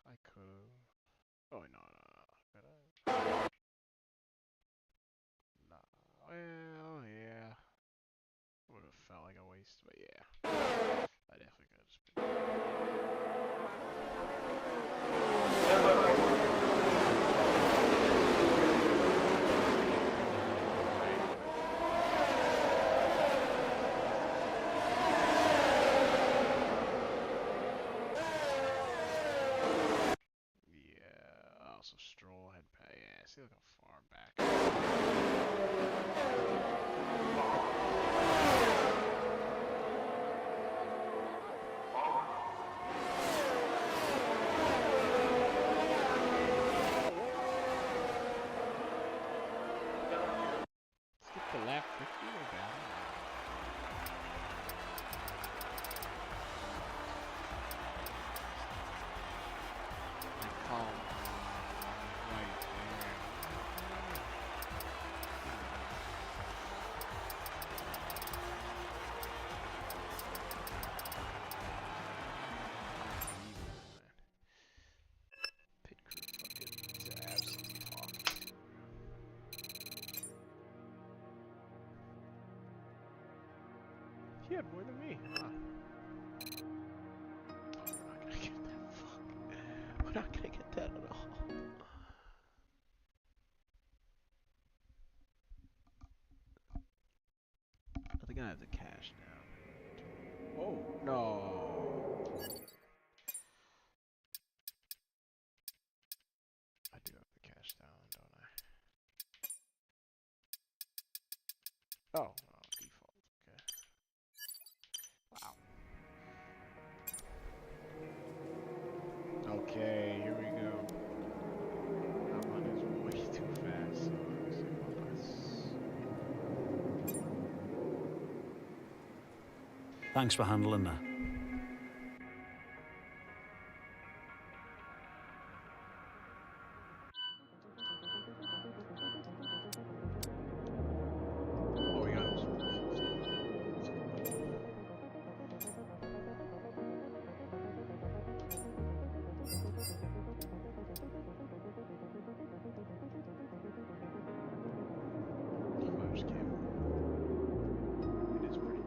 I could've. Oh, no, no, no. Could I? Nah. Well, yeah. Would have felt like a waste, but yeah. I definitely could have spent. Yeah. Also, Stroll had. Yeah, see, look how far back. Skip the lap 50 or down? And calm. Right there. Pit crew fucking absolutely talking. He had more than me. Huh. Oh, we're not gonna get that. Fuck. We're not gonna get that at all. I think I have the cash now. Oh no! I do have the cash down, don't I? Oh, default. Okay. Wow. Okay, here we go. That one is way too fast. So let's see about this. Thanks for handling that. Oh, we got him. Motor's cam. It is pretty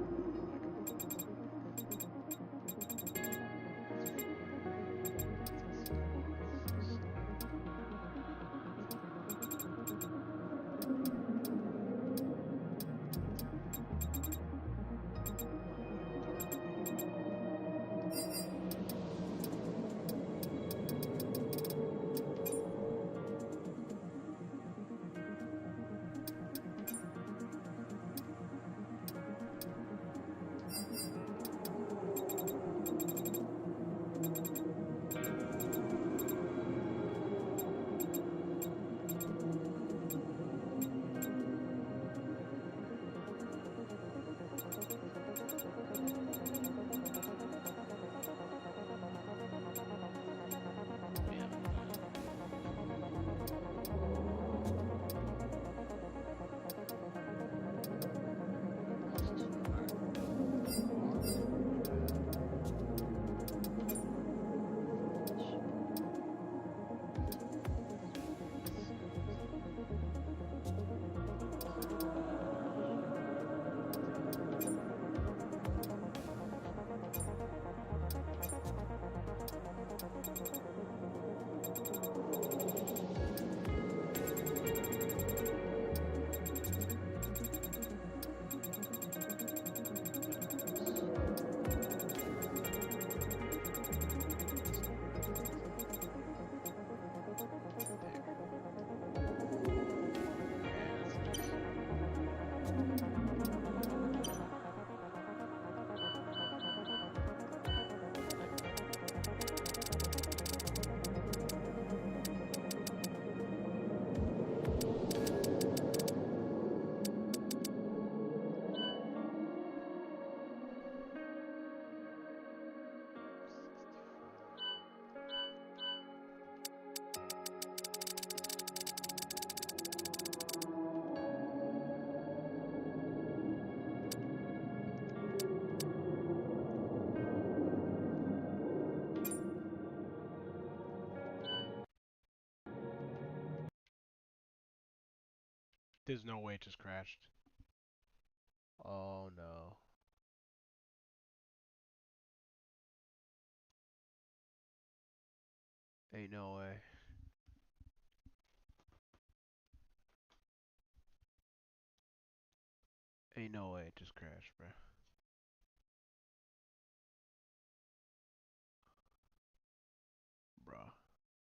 There's no way it just crashed. Oh no. Ain't no way. Ain't no way it just crashed, bruh.